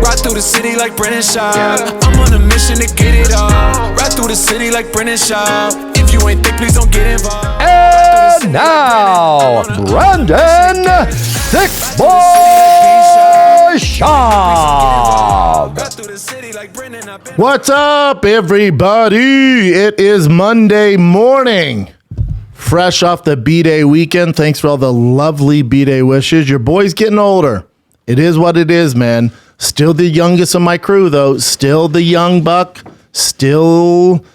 Ride through the city like Brennan Schaub. I'm on a mission to get it all. Ride through the city like Brennan Schaub. If you ain't thick, please don't get involved. And now, Brandon Thick Boy Schaub. What's up, everybody? It is Monday morning. Fresh off the B-Day weekend. Thanks for all the lovely B-Day wishes. Your boy's getting older. It is what it is, man. Still the youngest of my crew, though. Still the young buck. Still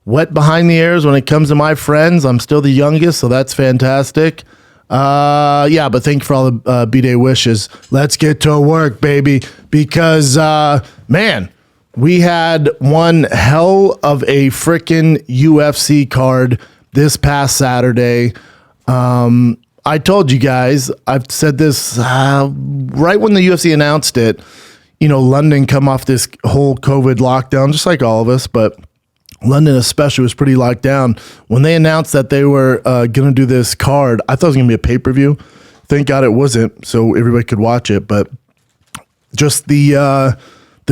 wet behind the ears when it comes to my friends. I'm still the youngest, so that's fantastic. But thank you for all the B-Day wishes. Let's get to work, baby. Because, man, we had one hell of a freaking UFC card this past Saturday. I told you guys, I've said this right when the UFC announced it, London come off this whole COVID lockdown, just like all of us, but London especially was pretty locked down. When they announced that they were going to do this card, I thought it was going to be a pay-per-view. Thank God it wasn't, so everybody could watch it. But just the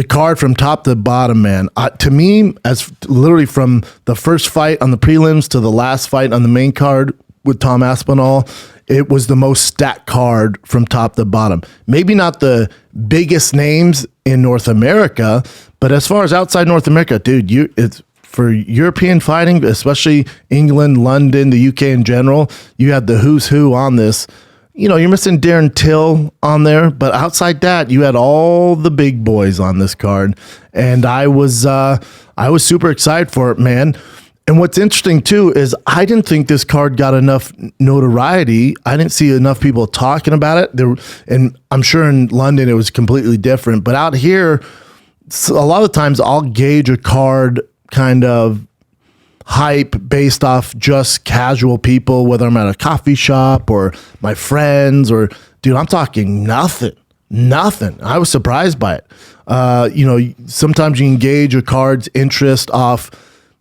card from top to bottom, man, to me, as literally from the first fight on the prelims to the last fight on the main card with Tom Aspinall, it was the most stacked card from top to bottom. Maybe not the biggest names in North America, but as far as outside North America, dude, it's for European fighting, especially England, London, the UK in general, you had the who's who on this. You're missing Darren Till on there, but outside that, you had all the big boys on this card, and I was super excited for it, man. And what's interesting too is I didn't think this card got enough notoriety. I didn't see enough people talking about it. And I'm sure in London it was completely different, but out here, a lot of times I'll gauge a card kind of hype based off just casual people, whether I'm at a coffee shop or my friends or, dude, I'm talking nothing. I was surprised by it. Sometimes you can gauge a card's interest off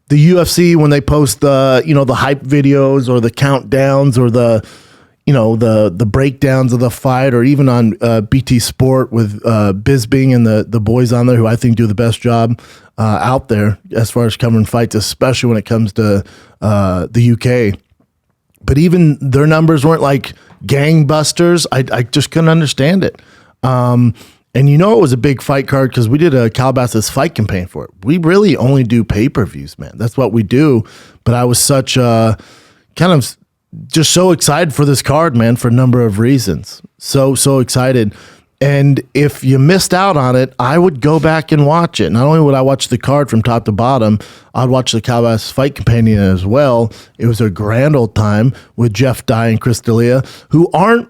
the UFC when they post the hype videos or the countdowns or the breakdowns of the fight, or even on BT Sport with Bisbing and the boys on there who I think do the best job out there as far as covering fights, especially when it comes to the UK. But even their numbers weren't like gangbusters. I just couldn't understand it. And it was a big fight card because we did a Calabasas fight campaign for it. We really only do pay-per-views, man. That's what we do. But I was such kind of just so excited for this card, man, for a number of reasons. So excited. And if you missed out on it, I would go back and watch it. Not only would I watch the card from top to bottom, I'd watch the Calabasas fight companion as well. It was a grand old time with Jeff Dye and Chris D'Elia, who aren't,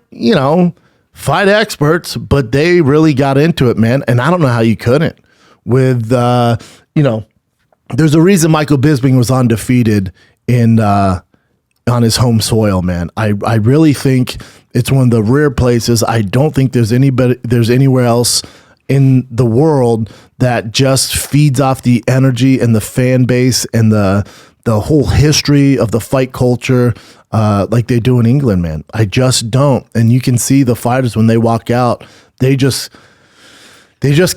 fight experts, but they really got into it, man. And I don't know how you couldn't. With, there's a reason Michael Bisping was undefeated on his home soil, man. I really think it's one of the rare places. I don't think there's anywhere else in the world that just feeds off the energy and the fan base and the whole history of the fight culture like they do in England, man. I just don't. And you can see the fighters when they walk out, they just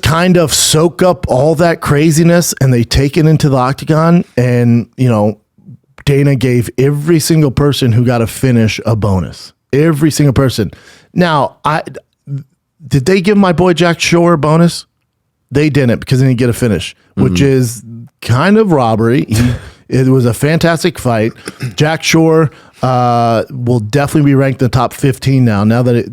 kind of soak up all that craziness and they take it into the octagon. And, Dana gave every single person who got a finish a bonus. Every single person. Now, did they give my boy Jack Shore a bonus? They didn't, because he didn't get a finish, which is kind of robbery. It was a fantastic fight. Jack Shore will definitely be ranked in the top 15 now. Now that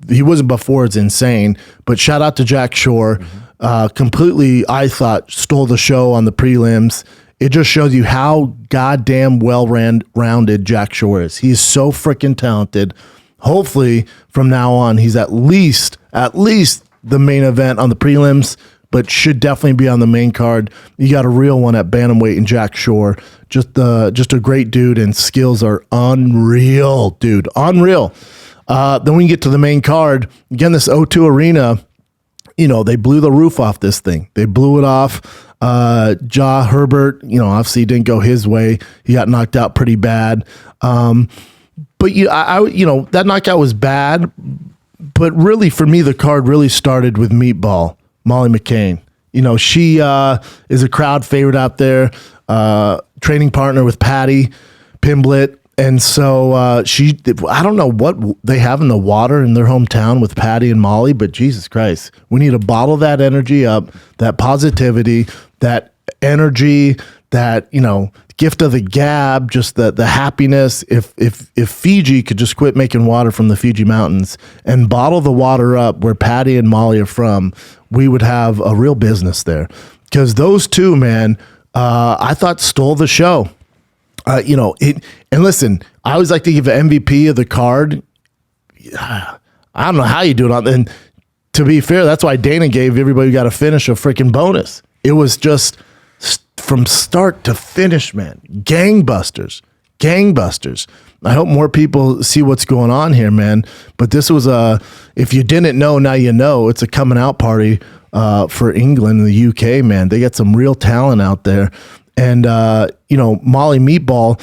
he wasn't before, it's insane. But shout out to Jack Shore. Completely, I thought, stole the show on the prelims. It just shows you how goddamn well-rounded Jack Shore is. He is so freaking talented. Hopefully, from now on, he's at least the main event on the prelims, but should definitely be on the main card. You got a real one at bantamweight in Jack Shore. Just a great dude, and skills are unreal, dude. Unreal. Then we get to the main card. Again, this O2 Arena, they blew the roof off this thing. They blew it off. Ja Herbert, obviously didn't go his way. He got knocked out pretty bad. But that knockout was bad, but really, for me, the card really started with Meatball, Molly McCann. She is a crowd favorite out there, training partner with Paddy, Pimblett. And so I don't know what they have in the water in their hometown with Paddy and Molly, but Jesus Christ, we need to bottle that energy up, that positivity, that energy, that, gift of the gab, just the happiness. If Fiji could just quit making water from the Fiji mountains and bottle the water up where Paddy and Molly are from, we would have a real business there. Because those two, man, I thought stole the show. And listen, I always like to give an MVP of the card. I don't know how you do it. And to be fair, that's why Dana gave everybody who got to finish a freaking bonus. It was just from start to finish, man. Gangbusters. I hope more people see what's going on here, man. But this was if you didn't know, now you know. It's a coming out party for England and the UK, man. They got some real talent out there. And, Molly Meatball,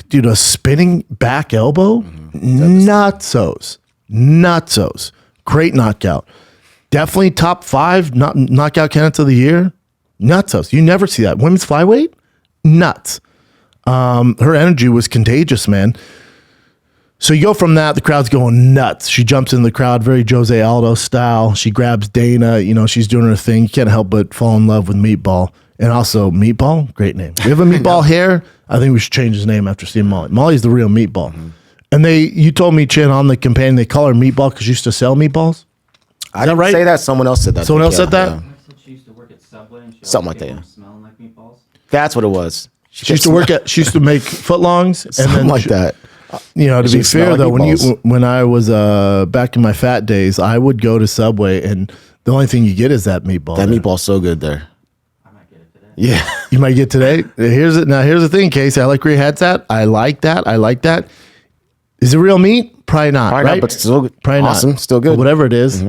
dude, a spinning back elbow, nutsos. Great knockout. Definitely top 5 knockout candidates of the year. Nutsos. You never see that. Women's flyweight, nuts. Her energy was contagious, man. So you go from that, the crowd's going nuts. She jumps in the crowd, very Jose Aldo style. She grabs Dana. She's doing her thing. You can't help but fall in love with Meatball. And also, Meatball, great name. We have a Meatball here. I think we should change his name after seeing Molly. Molly's the real Meatball. Mm-hmm. And you told me, Chin, on the campaign, they call her Meatball because she used to sell meatballs? I didn't say that. Someone else said that. Someone else said that? I said she used to work at Subway and she Something like that, came yeah. home smelling like meatballs. That's what it was. She used to make footlongs. And Something then like that. To be fair, like though, meatballs. when I was back in my fat days, I would go to Subway, and the only thing you get is that meatball. That meatball's so good there. I might get it today. Yeah. You might get today. Here's the thing, Casey. I like where your head's at. I like that. Is it real meat? Probably not. Probably right? not, but still Probably awesome. not. Still good. But whatever it is,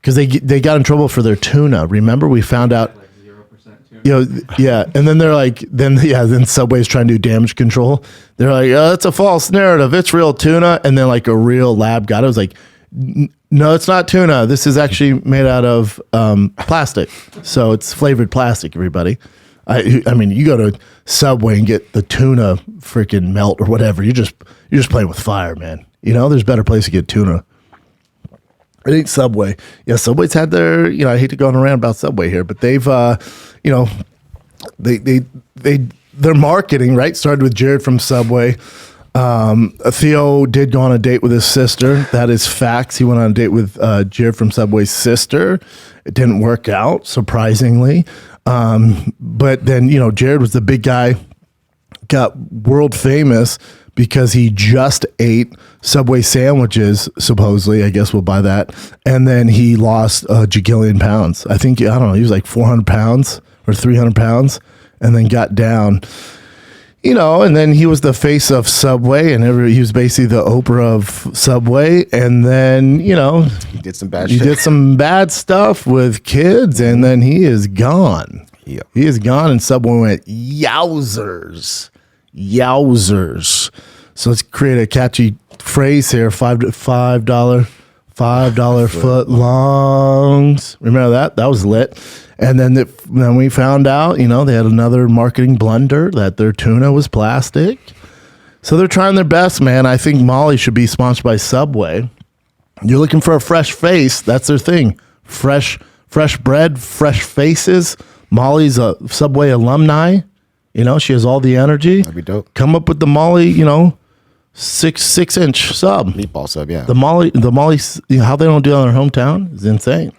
because they got in trouble for their tuna. Remember, we found out. Like 0% tuna. Yeah, and then they're like, then Subway's trying to do damage control. They're like, oh, it's a false narrative. It's real tuna, and then like a real lab got it. It was like, no, it's not tuna. This is actually made out of plastic, so it's flavored plastic. Everybody, I mean, you go to Subway and get the tuna freaking melt or whatever. You're just playing with fire, man. There's a better place to get tuna. It ain't Subway. Yeah, Subway's had their, I hate to go on around about Subway here, but they've, their marketing, right, started with Jared from Subway. Theo did go on a date with his sister. That is facts. He went on a date with Jared from Subway's sister. It didn't work out, surprisingly. But then, Jared was the big guy, got world famous because he just ate Subway sandwiches, supposedly. I guess we'll buy that. And then he lost a jagillion pounds. I think, I don't know, he was like 400 pounds or 300 pounds and then got down. And then he was the face of Subway, and he was basically the Oprah of Subway. And then, he did some bad he shit. did some bad stuff with kids, and then he is gone. Yep. He is gone, and Subway went, yowzers. So let's create a catchy phrase here, $5 foot longs. Remember that? That was lit. And then we found out, they had another marketing blunder that their tuna was plastic. So they're trying their best, man. I think Molly should be sponsored by Subway. You're looking for a fresh face. That's their thing. Fresh bread, fresh faces. Molly's a Subway alumni. She has all the energy. That'd be dope. Come up with the Molly, 6-inch sub. Meatball sub, yeah. The Molly, how they don't do it in their hometown is insane.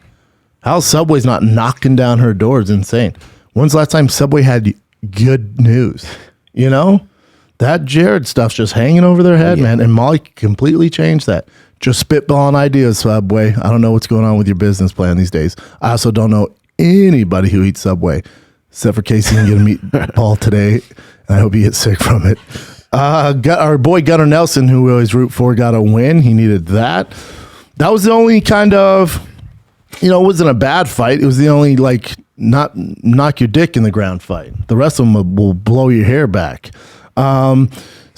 How Subway's not knocking down her door is insane. When's the last time Subway had good news? That Jared stuff's just hanging over their head, man. And Molly completely changed that. Just spitballing ideas, Subway. I don't know what's going on with your business plan these days. I also don't know anybody who eats Subway, except for Casey and get a meatball today. And I hope he gets sick from it. Our boy Gunnar Nelson, who we always root for, got a win. He needed that. That was the only kind of, it wasn't a bad fight. It was the only, not knock your dick in the ground fight. The rest of them will blow your hair back.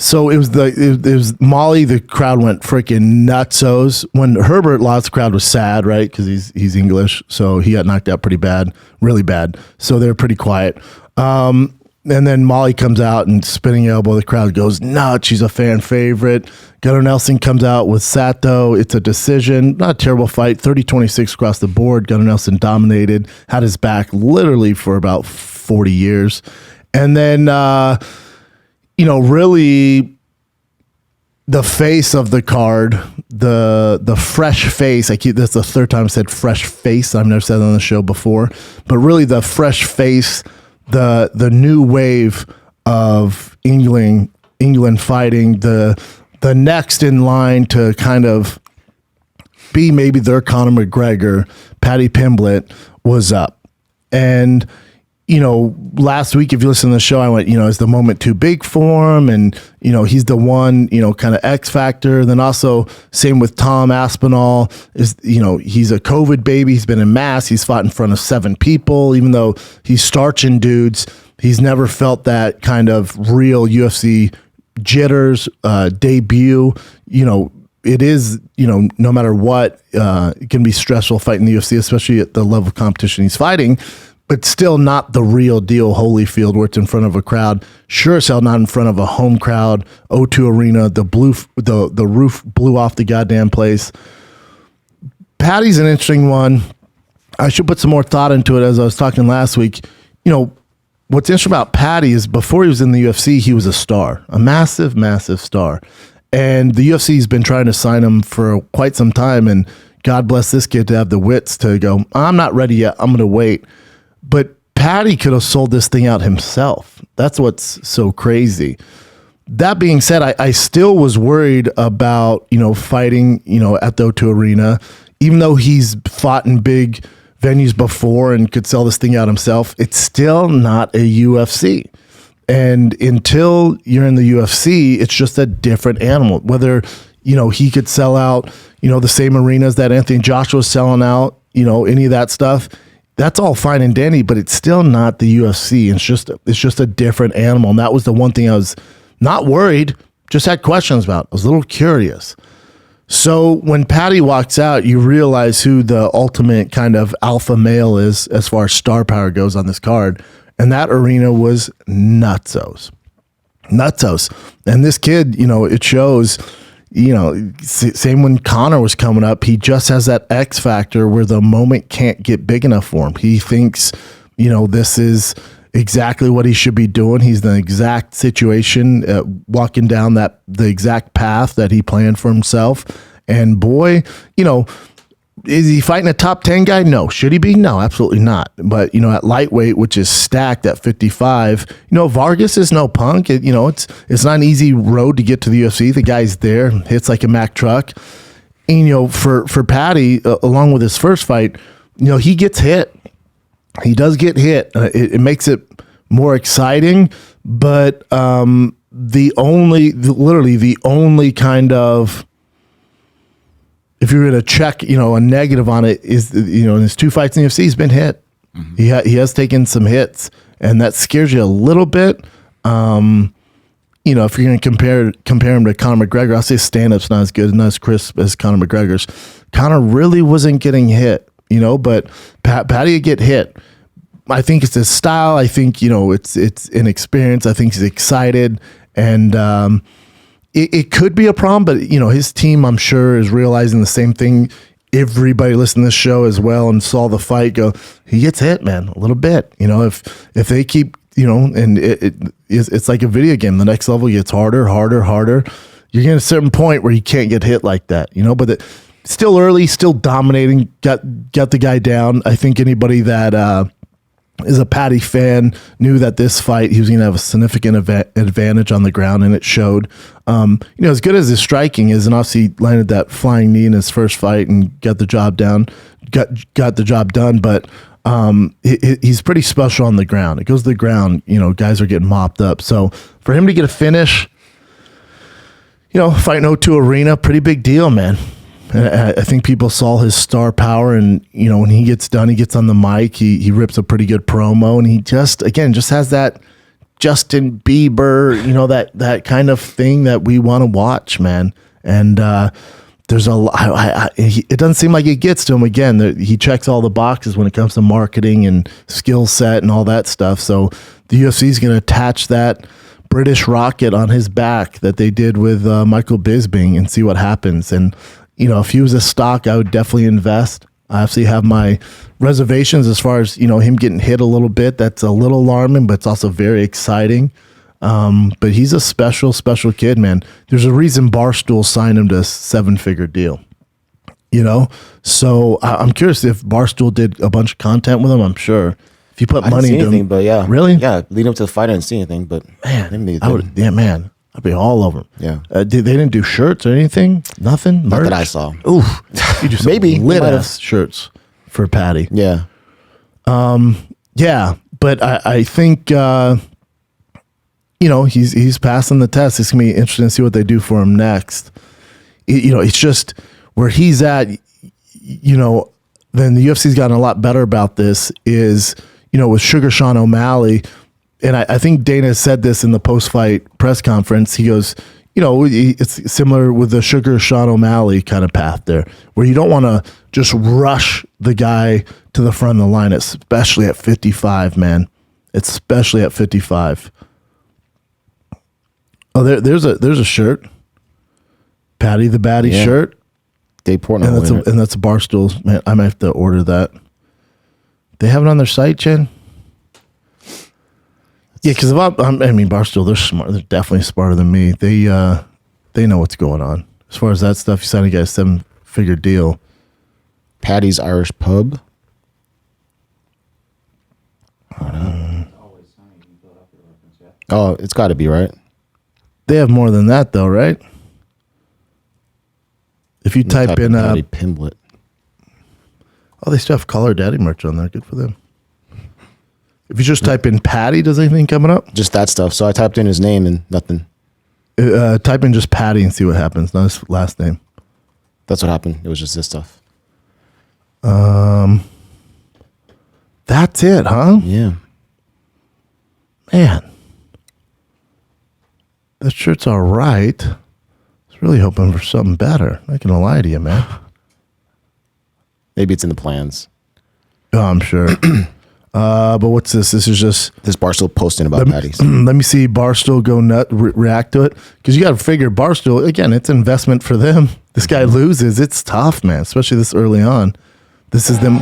So it was Molly. The crowd went freaking nutsos. When Herbert lost, the crowd was sad, right? Because he's English, so he got knocked out pretty bad, really bad. So they're pretty quiet. And then Molly comes out and spinning elbow. The crowd goes nuts. She's a fan favorite. Gunnar Nelson comes out with Sato. It's a decision. Not a terrible fight. 30-26 across the board. Gunnar Nelson dominated. Had his back literally for about 40 years. And then, really the face of the card, the fresh face. That's the third time I said fresh face. I've never said that on the show before. But really the fresh face, the new wave of England fighting, the next in line to kind of be maybe their Conor McGregor, Paddy Pimblett was up. And, last week, if you listen to the show, I went, is the moment too big for him? And, he's the one, kind of X factor. Then also same with Tom Aspinall is, he's a COVID baby. He's been in mass. He's fought in front of 7 people, even though he's starching dudes. He's never felt that kind of real UFC jitters, debut. It is, no matter what, it can be stressful fighting the UFC, especially at the level of competition he's fighting. But still not the real deal Holyfield where it's in front of a crowd. Sure as hell not in front of a home crowd. O2 Arena, the roof blew off the goddamn place. Paddy's an interesting one. I should put some more thought into it as I was talking last week. What's interesting about Paddy is before he was in the UFC, he was a star. A massive, massive star. And the UFC's been trying to sign him for quite some time. And God bless this kid to have the wits to go, I'm not ready yet. I'm going to wait. But Paddy could have sold this thing out himself. That's what's so crazy. That being said, I still was worried about, fighting, at the O2 Arena, even though he's fought in big venues before and could sell this thing out himself. It's still not a UFC. And until you're in the UFC, it's just a different animal. Whether, he could sell out, the same arenas that Anthony Joshua's selling out, any of that stuff. That's all fine and dandy, but it's still not the UFC. It's just a different animal. And that was the one thing I was not worried, just had questions about. I was a little curious. So when Paddy walks out, you realize who the ultimate kind of alpha male is as far as star power goes on this card. And that arena was nutsos. And this kid, it shows, same when Conor was coming up, he just has that X factor where the moment can't get big enough for him. He thinks, this is exactly what he should be doing. He's in the exact situation, walking down the exact path that he planned for himself. And boy, is he fighting a top 10 guy? No. Should he be? No, absolutely not. But, at lightweight, which is stacked at 55, Vargas is no punk. It's not an easy road to get to the UFC. The guy's there, hits like a Mack truck. And, for Paddy, along with his first fight, he gets hit. He does get hit. It makes it more exciting, but the only kind of, if you're going to check, a negative on it is, in his 2 fights in the UFC, he's been hit. Mm-hmm. He has taken some hits, and that scares you a little bit. If you're going to compare him to Conor McGregor, I'll say stand-up's not as good and not as crisp as Conor McGregor's. Conor really wasn't getting hit, but Paddy would get hit. I think it's his style. I think, it's inexperience. I think he's excited, and it could be a problem, but his team, I'm sure, is realizing the same thing. Everybody listening to this show as well and saw the fight go, he gets hit, man, a little bit. If they keep, and it's like a video game. The next level gets harder. You're getting to a certain point where you can't get hit like that, but still early, still dominating, got the guy down. I think anybody that is a Paddy fan knew that this fight he was going to have a significant advantage on the ground, and it showed. As good as his striking is, and obviously landed that flying knee in his first fight and got the job done. But he's pretty special on the ground. It goes to the ground, guys are getting mopped up. So for him to get a finish, fighting O2 Arena, pretty big deal, man. I think people saw his star power, and when he gets done, he gets on the mic, he rips a pretty good promo, and he just has that Justin Bieber, that kind of thing that we want to watch, man. And there's a lot. It doesn't seem like it gets to him. Again, he checks all the boxes when it comes to marketing and skill set and all that stuff. So the UFC is going to attach that British rocket on his back that they did with Michael Bisping and see what happens. And if he was a stock, I would definitely invest. I obviously have my reservations as far as him getting hit a little bit. That's a little alarming, but it's also very exciting. But he's a special kid, man. There's a reason Barstool signed him to a 7-figure deal. So I'm curious if Barstool did a bunch of content with him. I'm sure if you put money into him, but yeah, really, yeah, lead him to the fight. I didn't see anything, but man, I'd be all over him. Yeah, they didn't do shirts or anything. Nothing. Not that I saw. Oof, you do maybe lit ass shirts for Paddy. Yeah, yeah, but I think he's passing the test. It's gonna be interesting to see what they do for him next. It's just where he's at. Then the UFC's gotten a lot better about this. Is with Sugar Sean O'Malley, and I think Dana said this in the post-fight press conference. He goes, it's similar with the Sugar Sean O'Malley kind of path there, where you don't want to just rush the guy to the front of the line, especially at 55, man. Especially at 55. Oh, there's a shirt, Paddy the Baddie shirt. Dave Portnoy, and that's a Barstool. Man, I might have to order that. They have it on their site, Jen. Yeah, because Barstool, they're smart. They're definitely smarter than me. They know what's going on as far as that stuff. You signed a guy a 7-figure deal. Paddy's Irish Pub. Oh, it's got to be right. They have more than that, though, right? If you type in Paddy Pimblett. Oh, they still have Call Her Daddy merch on there. Good for them. If you just type in Paddy, does anything coming up? Just that stuff. So I typed in his name and nothing. Type in just Paddy and see what happens. Not his last name. That's what happened. It was just this stuff. That's it, huh? Yeah. Man. That shirt's all right. I was really hoping for something better. I'm not going to lie to you, man. Maybe it's in the plans. Oh, I'm sure. But what's this? This is just... This Barstool posting about Paddy's. Let me see Barstool go react to it. Because you got to figure Barstool, again, it's investment for them. This guy loses. It's tough, man, especially this early on. This is them...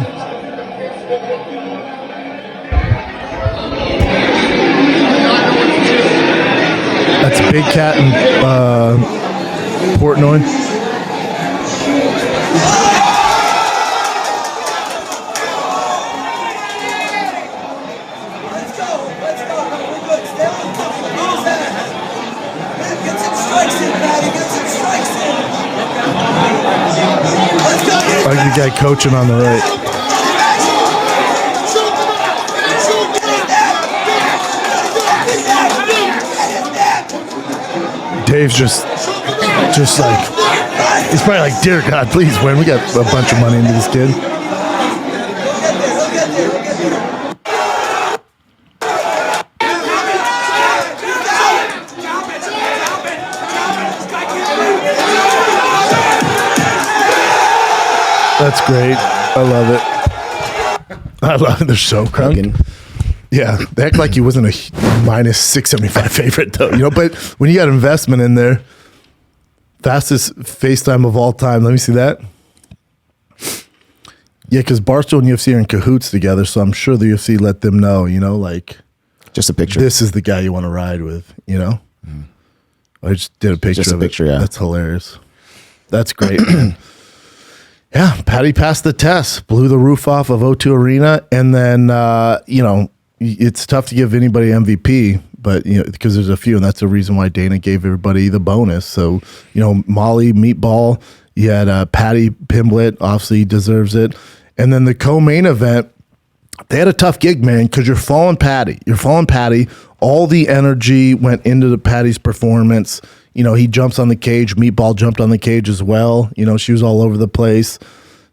That's Big Cat and Portnoy. I like the guy coaching on the right. Dave's just like, he's probably like, dear God, please win. We got a bunch of money into this kid. That's great. I love it. I love it. They're so crunking. Yeah, they act like he wasn't a minus 675 favorite, though. But when you got investment in there, fastest FaceTime of all time. Let me see that. Yeah, because Barstool and UFC are in cahoots together, so I'm sure the UFC let them know, like... Just a picture. This is the guy you want to ride with, Mm. I just did a picture just a of picture, it. Yeah. That's hilarious. That's great, man. Yeah, Paddy passed the test, blew the roof off of O2 Arena, and then, it's tough to give anybody MVP, but because there's a few, and that's the reason why Dana gave everybody the bonus. So Molly, Meatball, you had Paddy Pimblett, obviously deserves it, and then the co-main event, they had a tough gig, man, because you're following Paddy. All the energy went into the Paddy's performance. He jumps on the cage. Meatball jumped on the cage as well. She was all over the place.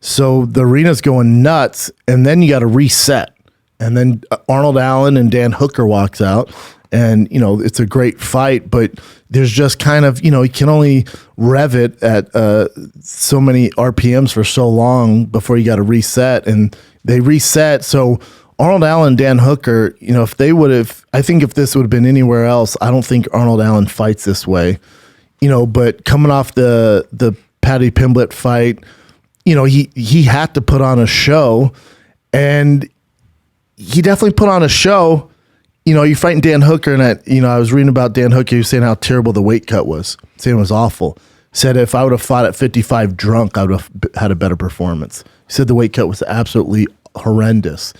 So the arena's going nuts, and then you got to reset. And then Arnold Allen and Dan Hooker walks out, And, it's a great fight, but there's just kind of, you can only rev it at so many RPMs for so long before you got to reset. And they reset. So Arnold Allen, Dan Hooker, if they would have, I think if this would have been anywhere else, I don't think Arnold Allen fights this way, but coming off the Paddy Pimblett fight, he had to put on a show, and he definitely put on a show. You're fighting Dan Hooker, and I was reading about Dan Hooker. He was saying how terrible the weight cut was. Saying it was awful. Said if I would have fought at 55 drunk, I would have had a better performance. He said the weight cut was absolutely horrendous.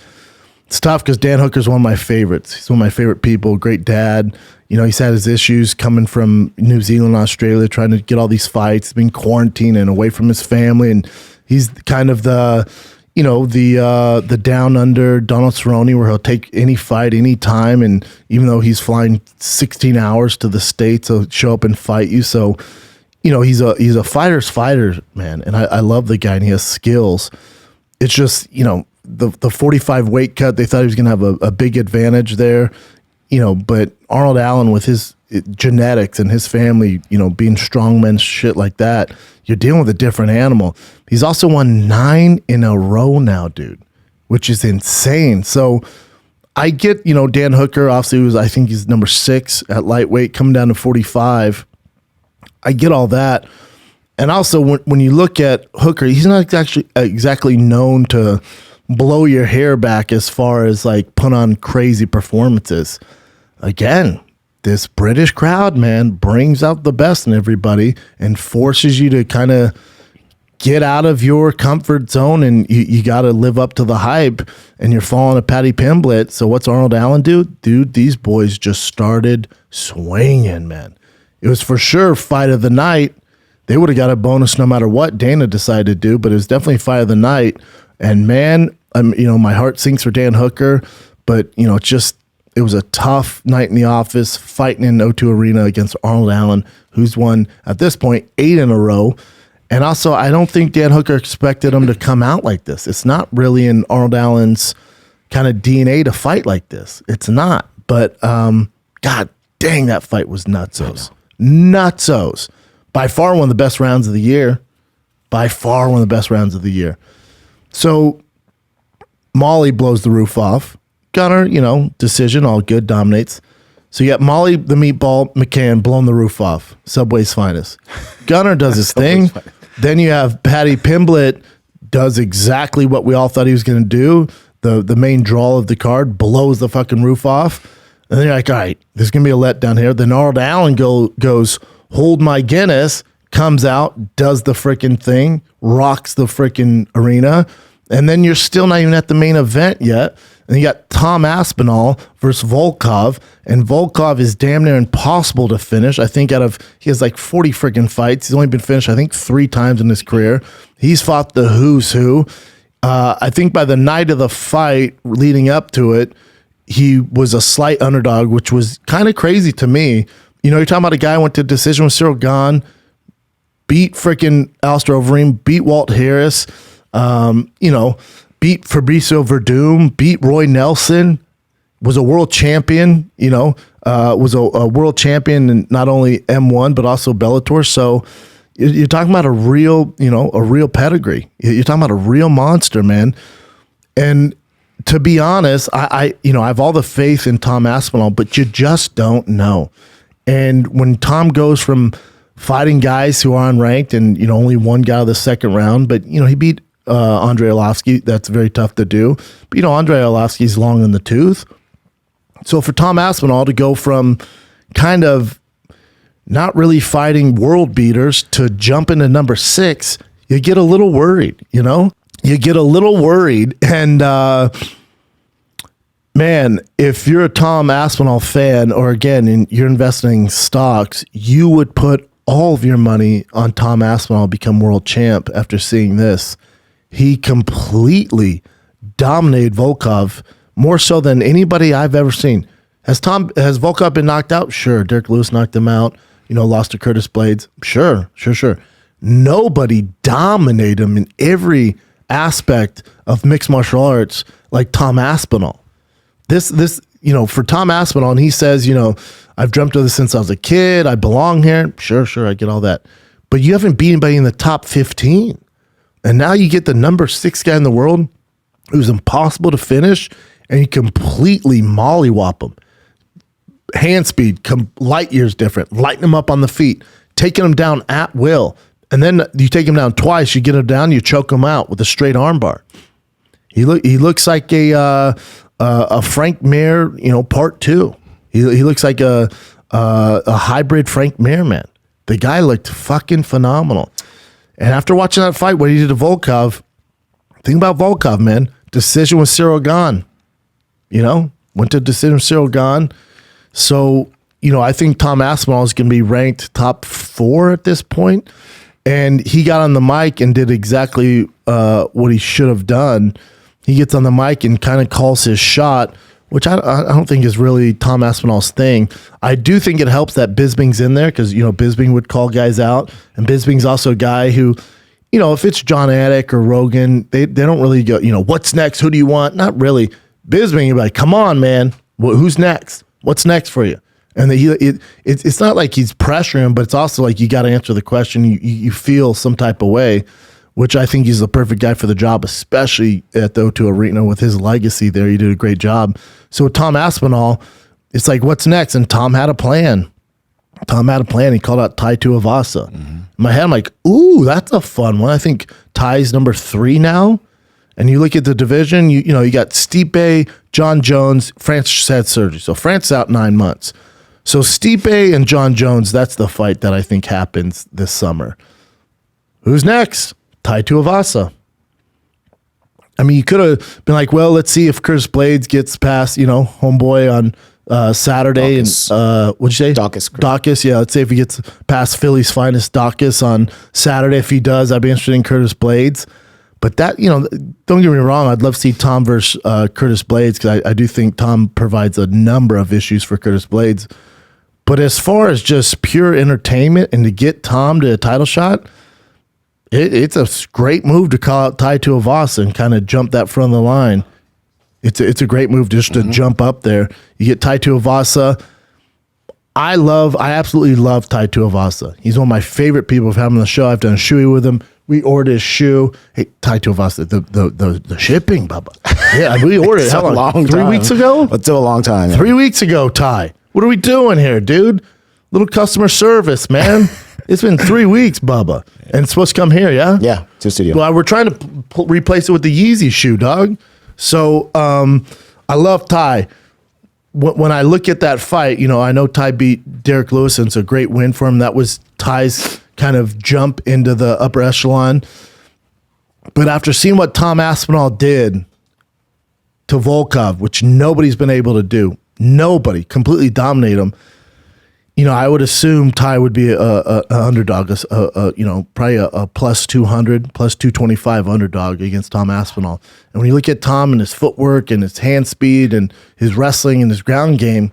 It's tough because Dan Hooker's one of my favorites. He's one of my favorite people. Great dad. He's had his issues coming from New Zealand, Australia, trying to get all these fights. He's been quarantined and away from his family, and he's kind of the down under Donald Cerrone, where he'll take any fight anytime, and even though he's flying 16 hours to the States, he'll show up and fight you. So, he's a fighter's fighter, man, and I love the guy, and he has skills. It's just, the 45 weight cut, they thought he was going to have a big advantage there, but Arnold Allen with his genetics and his family, being strongmen, shit like that, you're dealing with a different animal. He's also won 9 in a row now, dude, which is insane. So I get, Dan Hooker, obviously I think he's number 6 at lightweight, coming down to 45. I get all that. And also when you look at Hooker, he's not exactly known to blow your hair back as far as like put on crazy performances. Again, this British crowd, man, brings out the best in everybody and forces you to kind of get out of your comfort zone, and you got to live up to the hype, and you're falling to Paddy Pimblett. So what's Arnold Allen do? Dude, these boys just started swinging, man. It was for sure fight of the night. They would have got a bonus no matter what Dana decided to do, but it was definitely fight of the night. And man, my heart sinks for Dan Hooker, but it was a tough night in the office fighting in O2 Arena against Arnold Allen, who's won at this point 8 in a row. And also, I don't think Dan Hooker expected him to come out like this. It's not really in Arnold Allen's kind of DNA to fight like this. It's not. But God dang, that fight was nutsos. Nutsos. By far one of the best rounds of the year. By far one of the best rounds of the year. So Molly blows the roof off. Gunner, decision, all good, dominates. So you got Molly, the Meatball, McCann blowing the roof off. Subway's finest. Gunner does his thing. Then you have Paddy Pimblett does exactly what we all thought he was going to do. The main draw of the card, blows the fucking roof off. And then you're like, all right, there's going to be a letdown here. Then Arnold Allen goes, hold my Guinness, comes out, does the freaking thing, rocks the freaking arena. And then you're still not even at the main event yet. And you got Tom Aspinall versus Volkov, and Volkov is damn near impossible to finish. I think he has like 40 freaking fights. He's only been finished, I think, 3 times in his career. He's fought the who's who. I think by the night of the fight leading up to it, he was a slight underdog, which was kind of crazy to me. You're talking about a guy who went to decision with Cyril Gahn, beat freaking Alistair Overeem, beat Walt Harris, beat Fabricio Verdum, beat Roy Nelson, was a world champion, was a world champion in not only M1, but also Bellator. So you're talking about a real pedigree. You're talking about a real monster, man. And to be honest, I have all the faith in Tom Aspinall, but you just don't know. And when Tom goes from fighting guys who are unranked and, only one guy out of the second round, but, he beat Andrei Arlovsky. That's very tough to do. But, Andrei Arlovsky's long in the tooth. So for Tom Aspinall to go from kind of not really fighting world beaters to jump into number 6, you get a little worried, You get a little worried. And, man, if you're a Tom Aspinall fan, or again, you're investing in stocks, you would put all of your money on Tom Aspinall to become world champ after seeing this. He completely dominated Volkov, more so than anybody I've ever seen. Has Volkov been knocked out? Sure. Derek Lewis knocked him out. Lost to Curtis Blaydes. Sure. Nobody dominated him in every aspect of mixed martial arts like Tom Aspinall. This for Tom Aspinall, and he says, I've dreamt of this since I was a kid. I belong here. Sure, I get all that. But you haven't beat anybody in the top 15. And now you get the number 6 guy in the world who's impossible to finish, and you completely mollywop him. Hand speed, light years different. Lighten him up on the feet. Taking him down at will. And then you take him down twice. You get him down, you choke him out with a straight armbar. He looks like a Frank Mir, part 2. He looks like a hybrid Frank Mir, man. The guy looked fucking phenomenal. And after watching that fight, what he did to Volkov, think about Volkov, man. Decision with Cyril Gane. Went to decision with Cyril Gane. So, I think Tom Aspinall is going to be ranked top 4 at this point. And he got on the mic and did exactly what he should have done. He gets on the mic and kind of calls his shot, which I don't think is really Tom Aspinall's thing. I do think it helps that Bisping's in there because, Bisping would call guys out. And Bisping's also a guy who, if it's Jon Anik or Rogan, they don't really go, what's next? Who do you want? Not really. Bisping, you're like, come on, man. Who's next? What's next for you? And it's not like he's pressuring him, but it's also like you got to answer the question. You feel some type of way, which I think he's the perfect guy for the job, especially at the O2 Arena with his legacy there. He did a great job. So with Tom Aspinall, it's like, what's next? And Tom had a plan. He called out Tai Tuivasa. In my head, I'm like, ooh, that's a fun one. I think Tai's number 3 now. And you look at the division, you got Stipe, Jon Jones. France had surgery. So France is out 9 months. So Stipe and Jon Jones, that's the fight that I think happens this summer. Who's next? Tai Tuivasa. I mean, you could have been like, well, let's see if Curtis Blaydes gets past, homeboy on Saturday. Daukaus. And what'd you say? Daukaus, yeah. Let's say if he gets past Philly's finest Daukaus on Saturday. If he does, I'd be interested in Curtis Blaydes. But that, don't get me wrong, I'd love to see Tom versus Curtis Blaydes because I do think Tom provides a number of issues for Curtis Blaydes. But as far as just pure entertainment and to get Tom to a title shot, it's a great move to call out Tai Tuivasa and kind of jump that front of the line. It's a great move just to jump up there. You get Tai Tuivasa. I absolutely love Tai Tuivasa. He's one of my favorite people I've had on the show. I've done a shoey with him. We ordered his shoe. Hey, Tai Tuivasa, the shipping, Bubba. Yeah, we ordered it. How long? 3 weeks ago? It's a long time. 3 weeks ago, Tai. What are we doing here, dude? Little customer service, man. It's been 3 weeks, Bubba. And it's supposed to come here, yeah? Yeah, to the studio. Well, we're trying to replace it with the Yeezy shoe, dog. So I love Tai. When I look at that fight, I know Tai beat Derek Lewis, and it's a great win for him. That was Tai's kind of jump into the upper echelon. But after seeing what Tom Aspinall did to Volkov, which nobody's been able to do, nobody, completely dominate him, I would assume Tai would be a underdog, probably a plus 200, plus 225 underdog against Tom Aspinall. And when you look at Tom and his footwork and his hand speed and his wrestling and his ground game,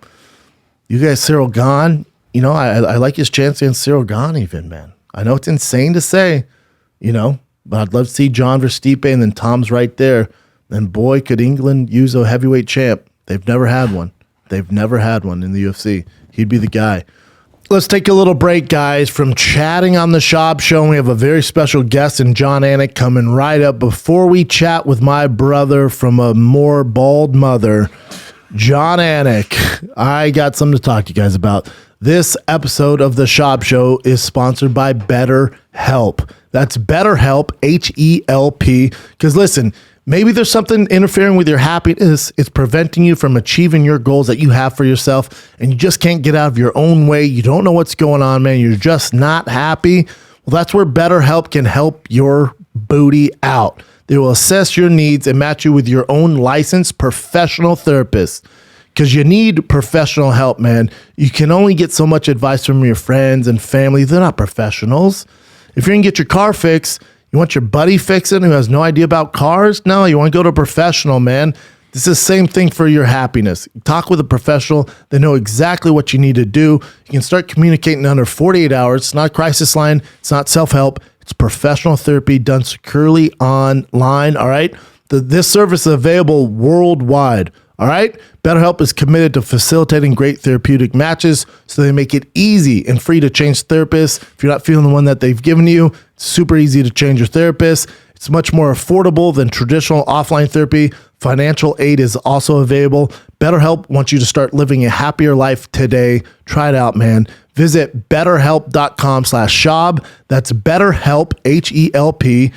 you guys, Cyril Gane, I like his chance against Cyril Gane even, man. I know it's insane to say, but I'd love to see John versus Stipe, and then Tom's right there. And boy, could England use a heavyweight champ. They've never had one. They've never had one in the UFC. He'd be the guy. Let's take a little break, guys, from chatting on the Schaub Show. We have a very special guest in Jon Anik coming right up. Before we chat with my brother from a more bald mother, Jon Anik, I got something to talk to you guys about. This episode of the Schaub Show is sponsored by BetterHelp. That's BetterHelp, H-E-L-P. Because listen, maybe there's something interfering with your happiness. It's preventing you from achieving your goals that you have for yourself, and you just can't get out of your own way. You don't know what's going on, man. You're just not happy. Well, that's where BetterHelp can help your booty out. They will assess your needs and match you with your own licensed professional therapist. Because you need professional help, man. You can only get so much advice from your friends and family. They're not professionals. If you're going to get your car fixed, you want your buddy fixing who has no idea about cars? No, you want to go to a professional, man. This is the same thing for your happiness. Talk with a professional. They know exactly what you need to do. You can start communicating in under 48 hours. It's not a crisis line. It's not self-help. It's professional therapy done securely online, all right? This service is available worldwide. All right? BetterHelp is committed to facilitating great therapeutic matches, so they make it easy and free to change therapists. If you're not feeling the one that they've given you, it's super easy to change your therapist. It's much more affordable than traditional offline therapy. Financial aid is also available. BetterHelp wants you to start living a happier life today. Try it out, man. Visit betterhelp.com/Schaub. That's BetterHelp, HELP/Schaub,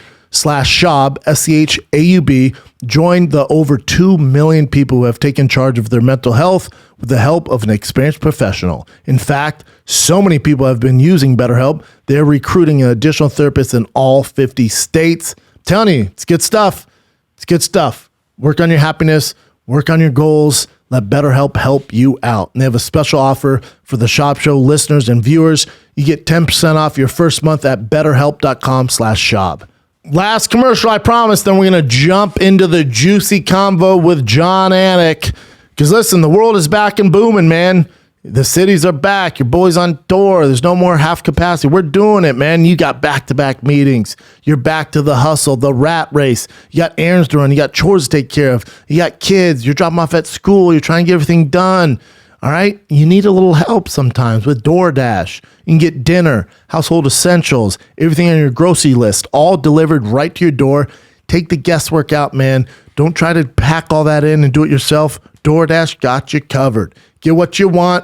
SCHAUB. Join the over 2 million people who have taken charge of their mental health with the help of an experienced professional. In fact, so many people have been using BetterHelp, they're recruiting an additional therapist in all 50 states. I'm telling you, it's good stuff. It's good stuff. Work on your happiness, work on your goals. Let BetterHelp help you out. And they have a special offer for the Schaub Show listeners and viewers. You get 10% off your first month at betterhelp.com/Schaub. Last commercial, I promise. Then we're going to jump into the juicy convo with Jon Anik. Because listen, the world is back and booming, man. The cities are back. Your boy's on tour. There's no more half capacity. We're doing it, man. You got back-to-back meetings. You're back to the hustle, the rat race. You got errands to run. You got chores to take care of. You got kids. You're dropping off at school. You're trying to get everything done. All right? You need a little help sometimes with DoorDash. You can get dinner, household essentials, everything on your grocery list, all delivered right to your door. Take the guesswork out, man. Don't try to pack all that in and do it yourself. DoorDash got you covered. Get what you want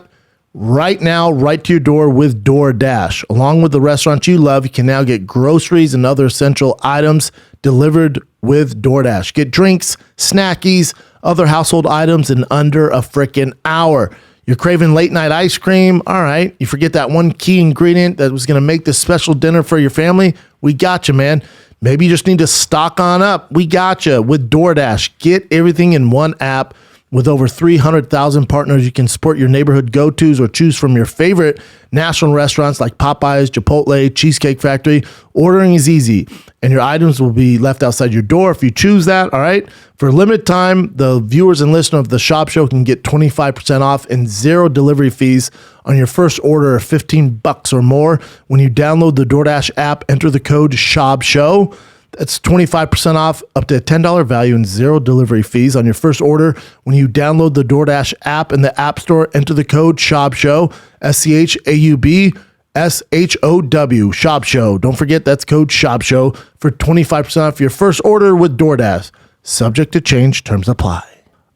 right now, right to your door with DoorDash. Along with the restaurants you love, you can now get groceries and other essential items delivered with DoorDash. Get drinks, snackies, other household items in under a freaking hour. You're craving late night ice cream? All right. You forget that one key ingredient that was going to make this special dinner for your family? We got you, man. Maybe you just need to stock on up. We got you with DoorDash. Get everything in one app. With over 300,000 partners, you can support your neighborhood go-tos or choose from your favorite national restaurants like Popeyes, Chipotle, Cheesecake Factory. Ordering is easy, and your items will be left outside your door if you choose that, all right? For a limited time, the viewers and listeners of The Schaub Show can get 25% off and 0 delivery fees on your first order of $15 or more. When you download the DoorDash app, enter the code SCHAUBSHOW. That's 25% off up to a $10 value and 0 delivery fees on your first order. When you download the DoorDash app in the App Store, enter the code SCHAUBSHOW, SCHAUB, SHOW, Schaub Show. Don't forget that's code Schaub Show for 25% off your first order with DoorDash. Subject to change, terms apply.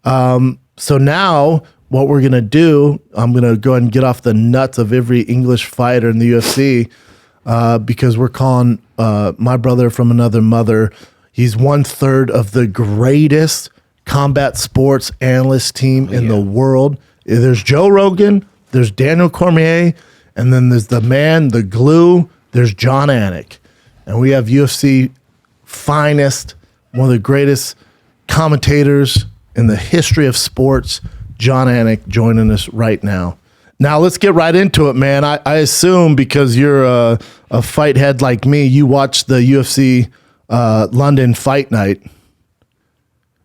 So now what we're going to do, I'm going to go ahead and get off the nuts of every English fighter in the UFC. Because we're calling my brother from another mother. He's 1/3 of the greatest combat sports analyst team in the world. There's Joe Rogan, there's Daniel Cormier, and then there's the man, the glue, there's Jon Anik. And we have UFC finest, one of the greatest commentators in the history of sports, Jon Anik, joining us right now. Now, let's get right into it, man. I assume because you're a fight head like me, you watched the UFC London fight night.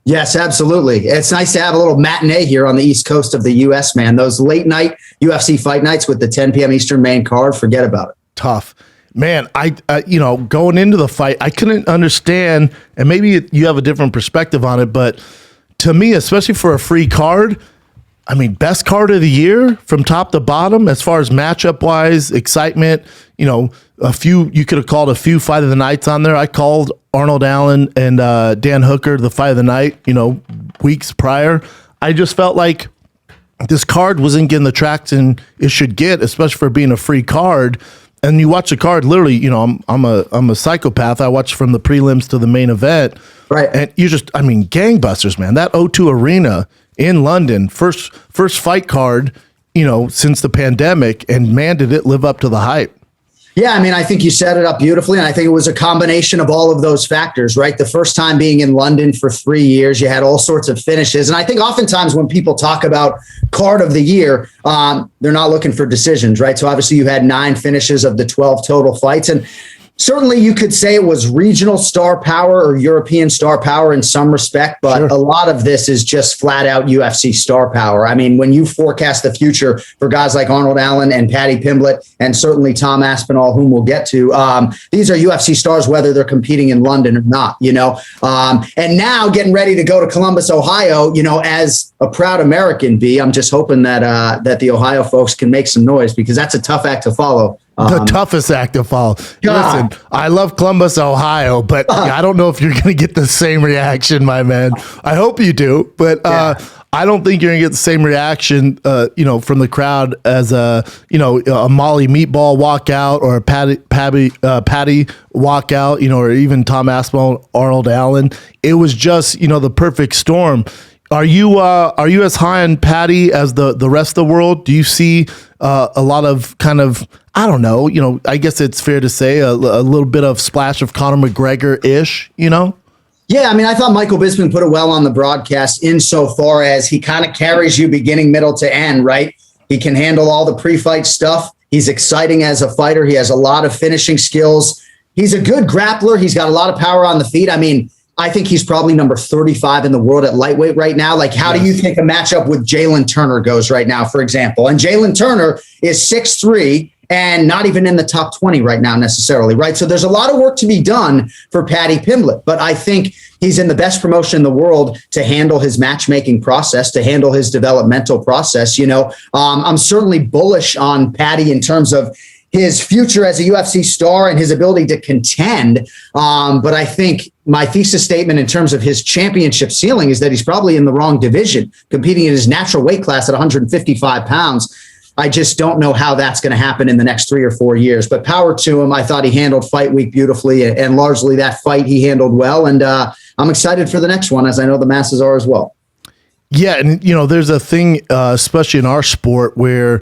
Yes, absolutely. It's nice to have a little matinee here on the East Coast of the U.S., man. Those late night UFC fight nights with the 10 p.m. Eastern main card, forget about it. Tough. Man, I going into the fight, I couldn't understand, and maybe you have a different perspective on it, but to me, especially for a free card, I mean, best card of the year from top to bottom as far as matchup wise, excitement. You could have called a few fight of the nights on there. I called Arnold Allen and Dan Hooker the fight of the night, weeks prior. I just felt like this card wasn't getting the traction it should get, especially for being a free card. And you watch the card, literally, I'm a psychopath. I watch from the prelims to the main event. Right. And gangbusters, man. That O2 Arena in London, first fight card, since the pandemic, and man, did it live up to the hype. Yeah, I think you set it up beautifully, and I think it was a combination of all of those factors, right? The first time being in London for 3 years, you had all sorts of finishes, and I think oftentimes when people talk about card of the year, they're not looking for decisions, right? So obviously you had 9 finishes of the 12 total fights, and Certainly, you could say it was regional star power or European star power in some respect, but a lot of this is just flat out UFC star power. I mean, when you forecast the future for guys like Arnold Allen and Paddy Pimblett and certainly Tom Aspinall, whom we'll get to, these are UFC stars, whether they're competing in London or not, and now getting ready to go to Columbus, Ohio, as a proud American, I'm just hoping that the Ohio folks can make some noise, because that's a tough act to follow. The toughest act to follow. God. Listen, I love Columbus, Ohio, but I don't know if you're going to get the same reaction, my man. I hope you do, but I don't think you're going to get the same reaction, from the crowd as a Molly Meatball walkout or a Paddy walkout, or even Tom Aspinall, Arnold Allen. It was just, the perfect storm. Are you as high on Paddy as the rest of the world? Do you see a lot of kind of, I don't know, I guess it's fair to say a little bit of splash of Conor McGregor-ish, Yeah, I mean, I thought Michael Bisping put it well on the broadcast insofar as he kind of carries you beginning, middle to end, right? He can handle all the pre-fight stuff. He's exciting as a fighter. He has a lot of finishing skills. He's a good grappler. He's got a lot of power on the feet. I mean, I think he's probably number 35 in the world at lightweight right now. Like, how do you think a matchup with Jalen Turner goes right now, for example? And Jalen Turner is 6'3", and not even in the top 20 right now necessarily, right? So there's a lot of work to be done for Paddy Pimblett, but I think he's in the best promotion in the world to handle his matchmaking process, to handle his developmental process. I'm certainly bullish on Paddy in terms of his future as a UFC star and his ability to contend. But I think my thesis statement in terms of his championship ceiling is that he's probably in the wrong division, competing in his natural weight class at 155 pounds. I just don't know how that's going to happen in the next 3 or 4 years, but power to him. I thought he handled fight week beautifully, and largely that fight he handled well. And I'm excited for the next one, as I know the masses are as well. Yeah. And, there's a thing, especially in our sport, where,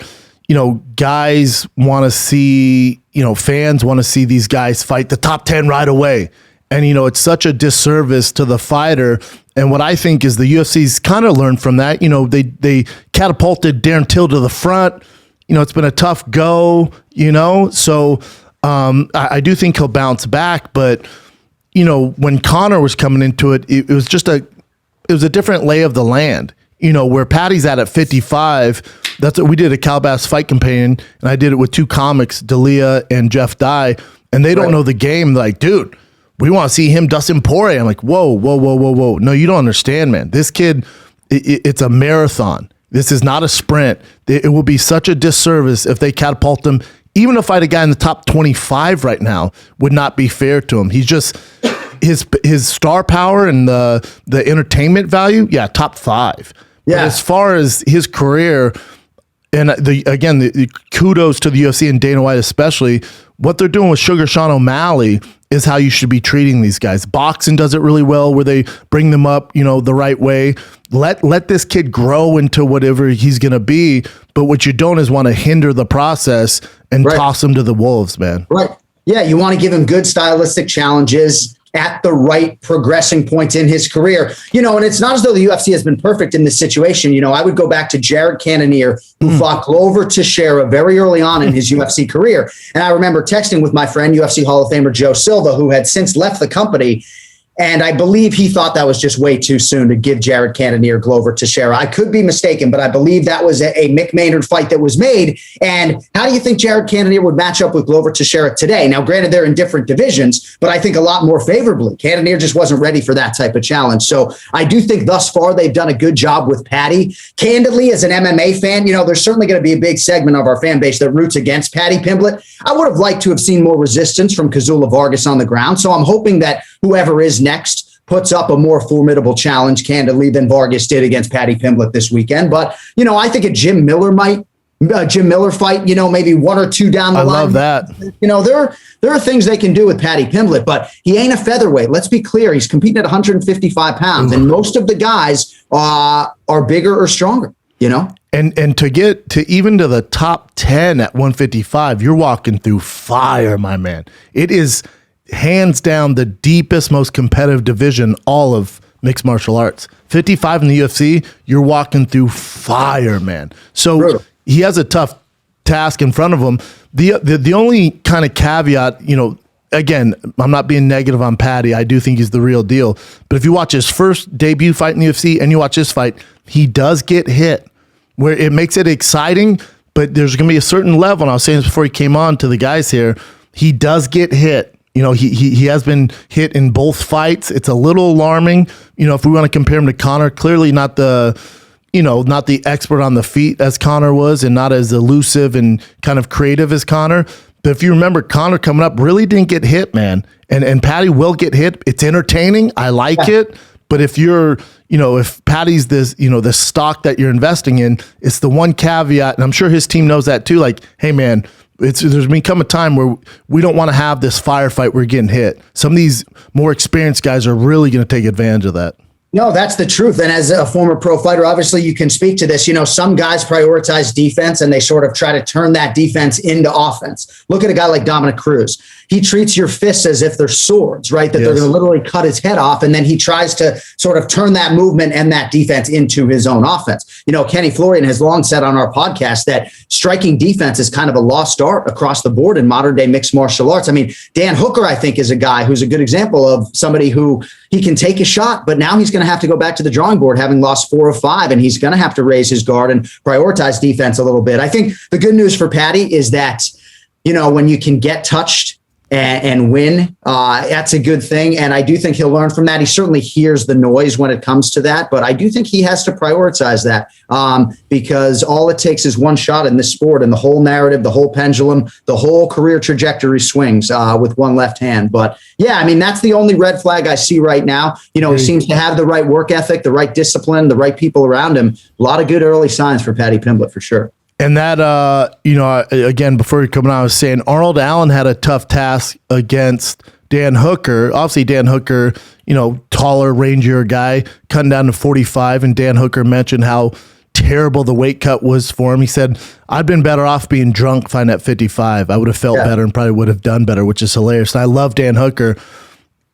guys want to see, fans want to see these guys fight the top 10 right away. And, it's such a disservice to the fighter. And what I think is the UFC's kind of learned from that. They catapulted Darren Till to the front. It's been a tough go, So I do think he'll bounce back. But, when Conor was coming into it, it was a different lay of the land. Where Paddy's at 55, that's what we did at Calabas Fight Companion, and I did it with two comics, D'Elia and Jeff Dye, and they don't know the game. They're like, dude, we want to see him Dustin Poirier. I'm like, whoa. No, you don't understand, man. This kid, it's a marathon. This is not a sprint. It will be such a disservice if they catapult him. Even to fight a guy in the top 25 right now would not be fair to him. He's just... His star power and the entertainment value, top 5. Yeah. But as far as his career, and the kudos to the UFC and Dana White especially, what they're doing with Sugar Sean O'Malley is how you should be treating these guys. Boxing does it really well, where they bring them up, the right way. Let this kid grow into whatever he's going to be. But what you don't is want to hinder the process and toss him to the wolves, man. Right. Yeah, you want to give him good stylistic challenges at the right progressing points in his career. And it's not as though the UFC has been perfect in this situation. I would go back to Jared Cannonier, who fought Glover Teixeira very early on in his UFC career. And I remember texting with my friend, UFC Hall of Famer Joe Silva, who had since left the company. And I believe he thought that was just way too soon to give Jared Cannonier Glover Teixeira. I could be mistaken, but I believe that was a Mick Maynard fight that was made. And how do you think Jared Cannonier would match up with Glover Teixeira today? Now, granted, they're in different divisions, but I think a lot more favorably. Cannonier just wasn't ready for that type of challenge. So I do think thus far they've done a good job with Paddy. Candidly, as an MMA fan, there's certainly going to be a big segment of our fan base that roots against Paddy Pimblett. I would have liked to have seen more resistance from Kazula Vargas on the ground. So I'm hoping that whoever is next puts up a more formidable challenge, candidly, than Vargas did against Paddy Pimblett this weekend. But, I think a Jim Miller fight, maybe 1 or 2 down the line. I love that. There are things they can do with Paddy Pimblett, but he ain't a featherweight. Let's be clear. He's competing at 155 pounds, and most of the guys are bigger or stronger, And to get to even to the top 10 at 155, you're walking through fire, my man. It is hands down the deepest, most competitive division, all of mixed martial arts. 55 in the UFC, you're walking through fire, man. So he has a tough task in front of him. The only kind of caveat, again, I'm not being negative on Paddy. I do think he's the real deal. But if you watch his first debut fight in the UFC and you watch this fight, he does get hit, where it makes it exciting, but there's going to be a certain level. And I was saying this before he came on to the guys here. He does get hit. You know, he has been hit in both fights. It's a little alarming. You know, if we want to compare him to Conor, clearly not the expert on the feet as Conor was, and not as elusive and kind of creative as Conor. But if you remember, Conor coming up really didn't get hit, man. And Paddy will get hit. It's entertaining. I like it. But if you're, if Paddy's this, the stock that you're investing in, it's the one caveat, and I'm sure his team knows that too. Like, hey, man, there's become a time where we don't want to have this firefight where we're getting hit. Some of these more experienced guys are really going to take advantage of that. No, that's the truth. And as a former pro fighter, obviously you can speak to this. Some guys prioritize defense and they sort of try to turn that defense into offense. Look at a guy like Dominic Cruz. He treats your fists as if they're swords, right? That they're going to literally cut his head off. And then he tries to sort of turn that movement and that defense into his own offense. Kenny Florian has long said on our podcast that striking defense is kind of a lost art across the board in modern day mixed martial arts. I mean, Dan Hooker, I think, is a guy who's a good example of somebody who he can take a shot, but now he's going to have to go back to the drawing board having lost 4 of 5, and he's going to have to raise his guard and prioritize defense a little bit. I think the good news for Paddy is that, when you can get touched and win, that's a good thing. And I do think he'll learn from that. He certainly hears the noise when it comes to that, but I do think he has to prioritize that because all it takes is one shot in this sport, and the whole narrative, the whole pendulum, the whole career trajectory swings with one left hand. But yeah, I mean, that's the only red flag I see right now. He seems to have the right work ethic, the right discipline, the right people around him. A lot of good early signs for Paddy Pimblett for sure. And that, again, before you come on, I was saying Arnold Allen had a tough task against Dan Hooker. Obviously, Dan Hooker, taller, rangier guy, cutting down to 45. And Dan Hooker mentioned how terrible the weight cut was for him. He said, I'd been better off being drunk fighting at 55. I would have felt better and probably would have done better, which is hilarious. And I love Dan Hooker,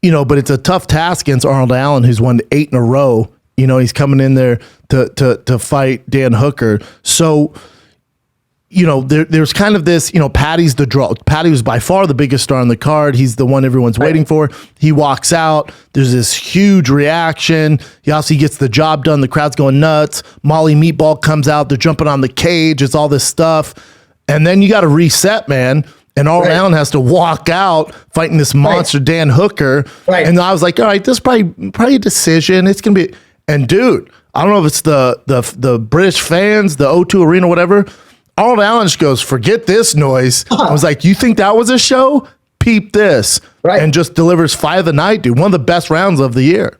but it's a tough task against Arnold Allen, who's won 8 in a row. He's coming in there to fight Dan Hooker. So, there's kind of this, Paddy's the draw. Paddy was by far the biggest star on the card. He's the one everyone's waiting for. He walks out. There's this huge reaction. He also gets the job done. The crowd's going nuts. Molly Meatball comes out. They're jumping on the cage. It's all this stuff. And then you got to reset, man. And Arnold Allen has to walk out fighting this monster, Dan Hooker. Right. And I was like, all right, this is probably a decision. It's going to be, and dude, I don't know if it's the British fans, the O2 Arena, whatever. Arnold Allen just goes, forget this noise. I was like, you think that was a show? Peep this. Right. And just delivers 5 a night, dude. One of the best rounds of the year.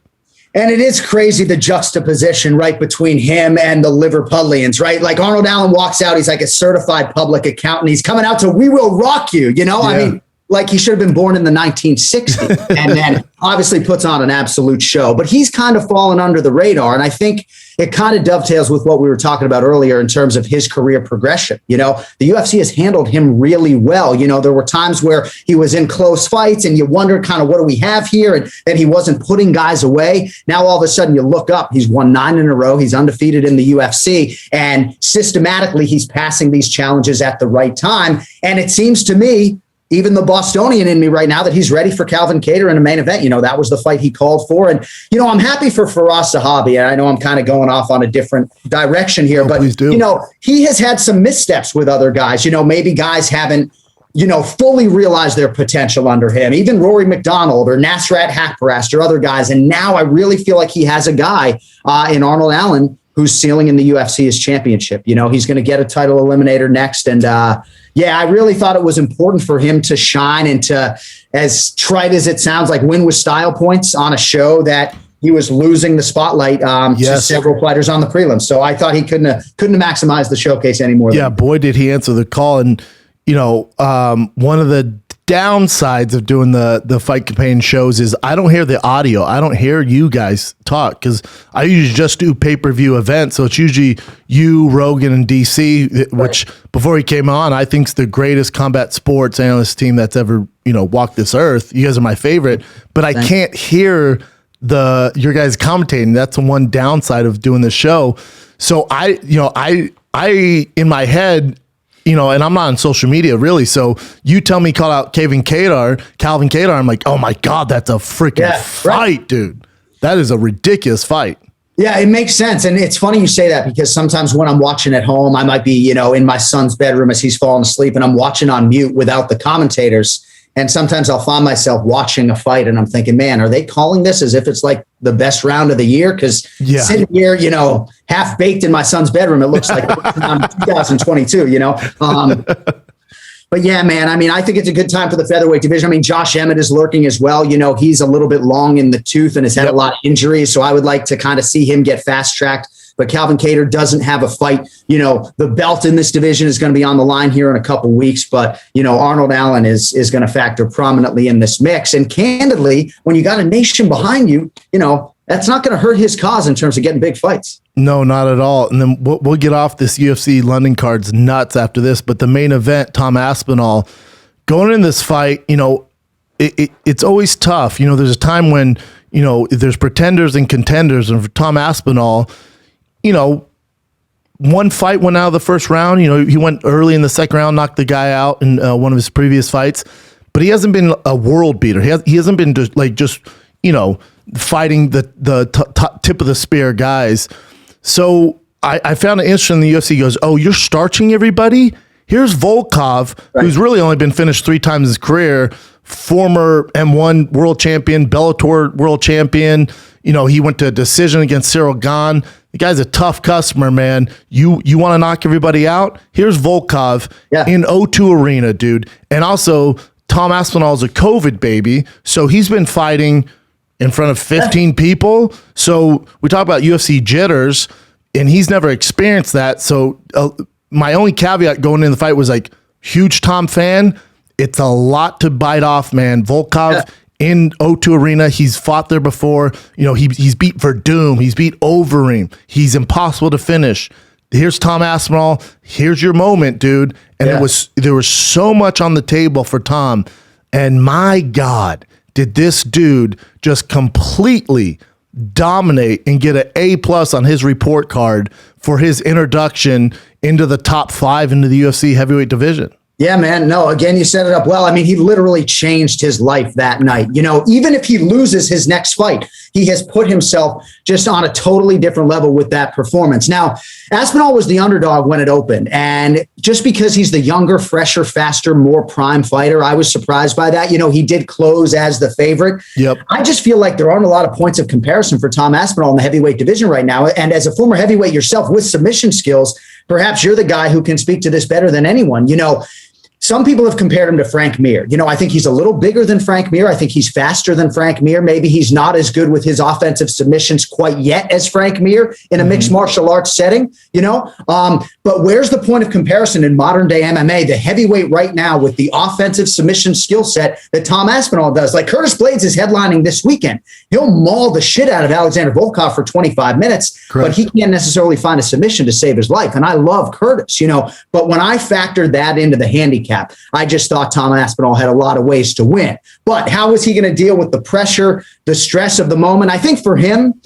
And it is crazy, the juxtaposition right between him and the Liverpudlians, right? Like Arnold Allen walks out. He's like a certified public accountant. He's coming out to We Will Rock You, Yeah. I mean, like he should have been born in the 1960s and then obviously puts on an absolute show. But he's kind of fallen under the radar. And I think it kind of dovetails with what we were talking about earlier in terms of his career progression. The UFC has handled him really well. There were times where he was in close fights and you wonder kind of what do we have here? And then he wasn't putting guys away. Now, all of a sudden you look up, he's won 9 in a row. He's undefeated in the UFC, and systematically he's passing these challenges at the right time. And it seems to me, even the Bostonian in me right now, that he's ready for Calvin Kattar in a main event. That was the fight he called for. And, I'm happy for Firas Zahabi. And I know I'm kind of going off on a different direction here, but, he has had some missteps with other guys. Maybe guys haven't, fully realized their potential under him. Even Rory McDonald or Nasrat Haqparast or other guys. And now I really feel like he has a guy in Arnold Allen whose ceiling in the UFC is championship. He's going to get a title eliminator next. And, I really thought it was important for him to shine and to, as trite as it sounds, like win with style points on a show that he was losing the spotlight to several fighters on the prelims. So I thought he couldn't have maximized the showcase anymore. Yeah, boy, did he answer the call. And, one of the downsides of doing the fight campaign shows is I don't hear the audio. I don't hear you guys talk because I usually just do pay-per-view events. So it's usually you, Rogan, and DC, which before he came on, I think is the greatest combat sports analyst team that's ever, walked this earth. You guys are my favorite, but I can't hear your guys commentating. That's the one downside of doing the show. So I in my head, and I'm not on social media really. So you tell me call out Calvin Kattar. I'm like, oh my God, that's a freaking fight, dude. That is a ridiculous fight. Yeah, it makes sense. And it's funny you say that because sometimes when I'm watching at home, I might be, in my son's bedroom as he's falling asleep and I'm watching on mute without the commentators. And sometimes I'll find myself watching a fight and I'm thinking, man, are they calling this as if it's like the best round of the year? Because sitting here, half baked in my son's bedroom, it looks like it's 2022, But yeah, man, I think it's a good time for the featherweight division. Josh Emmett is lurking as well. He's a little bit long in the tooth and has had a lot of injuries. So I would like to kind of see him get fast tracked. But Calvin Kattar doesn't have a fight. The belt in this division is going to be on the line here in a couple weeks. But, Arnold Allen is going to factor prominently in this mix. And candidly, when you got a nation behind you, that's not going to hurt his cause in terms of getting big fights. No, not at all. And then we'll get off this UFC London card's nuts after this. But the main event, Tom Aspinall, going in this fight, it's always tough. There's a time when, there's pretenders and contenders. And for Tom Aspinall, one fight went out of the first round. He went early in the second round, knocked the guy out in one of his previous fights. But he hasn't been a world beater. He hasn't been just fighting the tip of the spear guys. So I found it interesting. The UFC goes, oh, you're starching everybody? Here's Volkov, who's really only been finished 3 times in his career, former M1 world champion, Bellator world champion. He went to a decision against Cyril Gane. The guy's a tough customer, man. You want to knock everybody out? Here's Volkov in O2 Arena, dude. And also, Tom Aspinall is a COVID baby, so he's been fighting in front of 15 people. So we talk about UFC jitters, and he's never experienced that. So my only caveat going into the fight was like, huge Tom fan. It's a lot to bite off, man. Volkov in O2 Arena, he's fought there before. He's beat Verdum. He's beat Overeem. He's impossible to finish. Here's Tom Aspinall. Here's your moment, dude. And there was so much on the table for Tom. And my God, did this dude just completely dominate and get an A+ on his report card for his introduction into the top 5 into the UFC heavyweight division. Yeah, man. No, again, you set it up well. He literally changed his life that night. Even if he loses his next fight, he has put himself just on a totally different level with that performance. Now, Aspinall was the underdog when it opened. And just because he's the younger, fresher, faster, more prime fighter, I was surprised by that. He did close as the favorite. Yep. I just feel like there aren't a lot of points of comparison for Tom Aspinall in the heavyweight division right now. And as a former heavyweight yourself with submission skills, perhaps you're the guy who can speak to this better than anyone. Some people have compared him to Frank Mir. I think he's a little bigger than Frank Mir. I think he's faster than Frank Mir. Maybe he's not as good with his offensive submissions quite yet as Frank Mir in a mixed martial arts setting, But where's the point of comparison in modern day MMA, the heavyweight right now with the offensive submission skill set that Tom Aspinall does? Like Curtis Blaydes is headlining this weekend. He'll maul the shit out of Alexander Volkov for 25 minutes, Correct. But he can't necessarily find a submission to save his life. And I love Curtis, but when I factored that into the handicap, I just thought Tom Aspinall had a lot of ways to win. But how was he going to deal with the pressure, the stress of the moment? I think for him,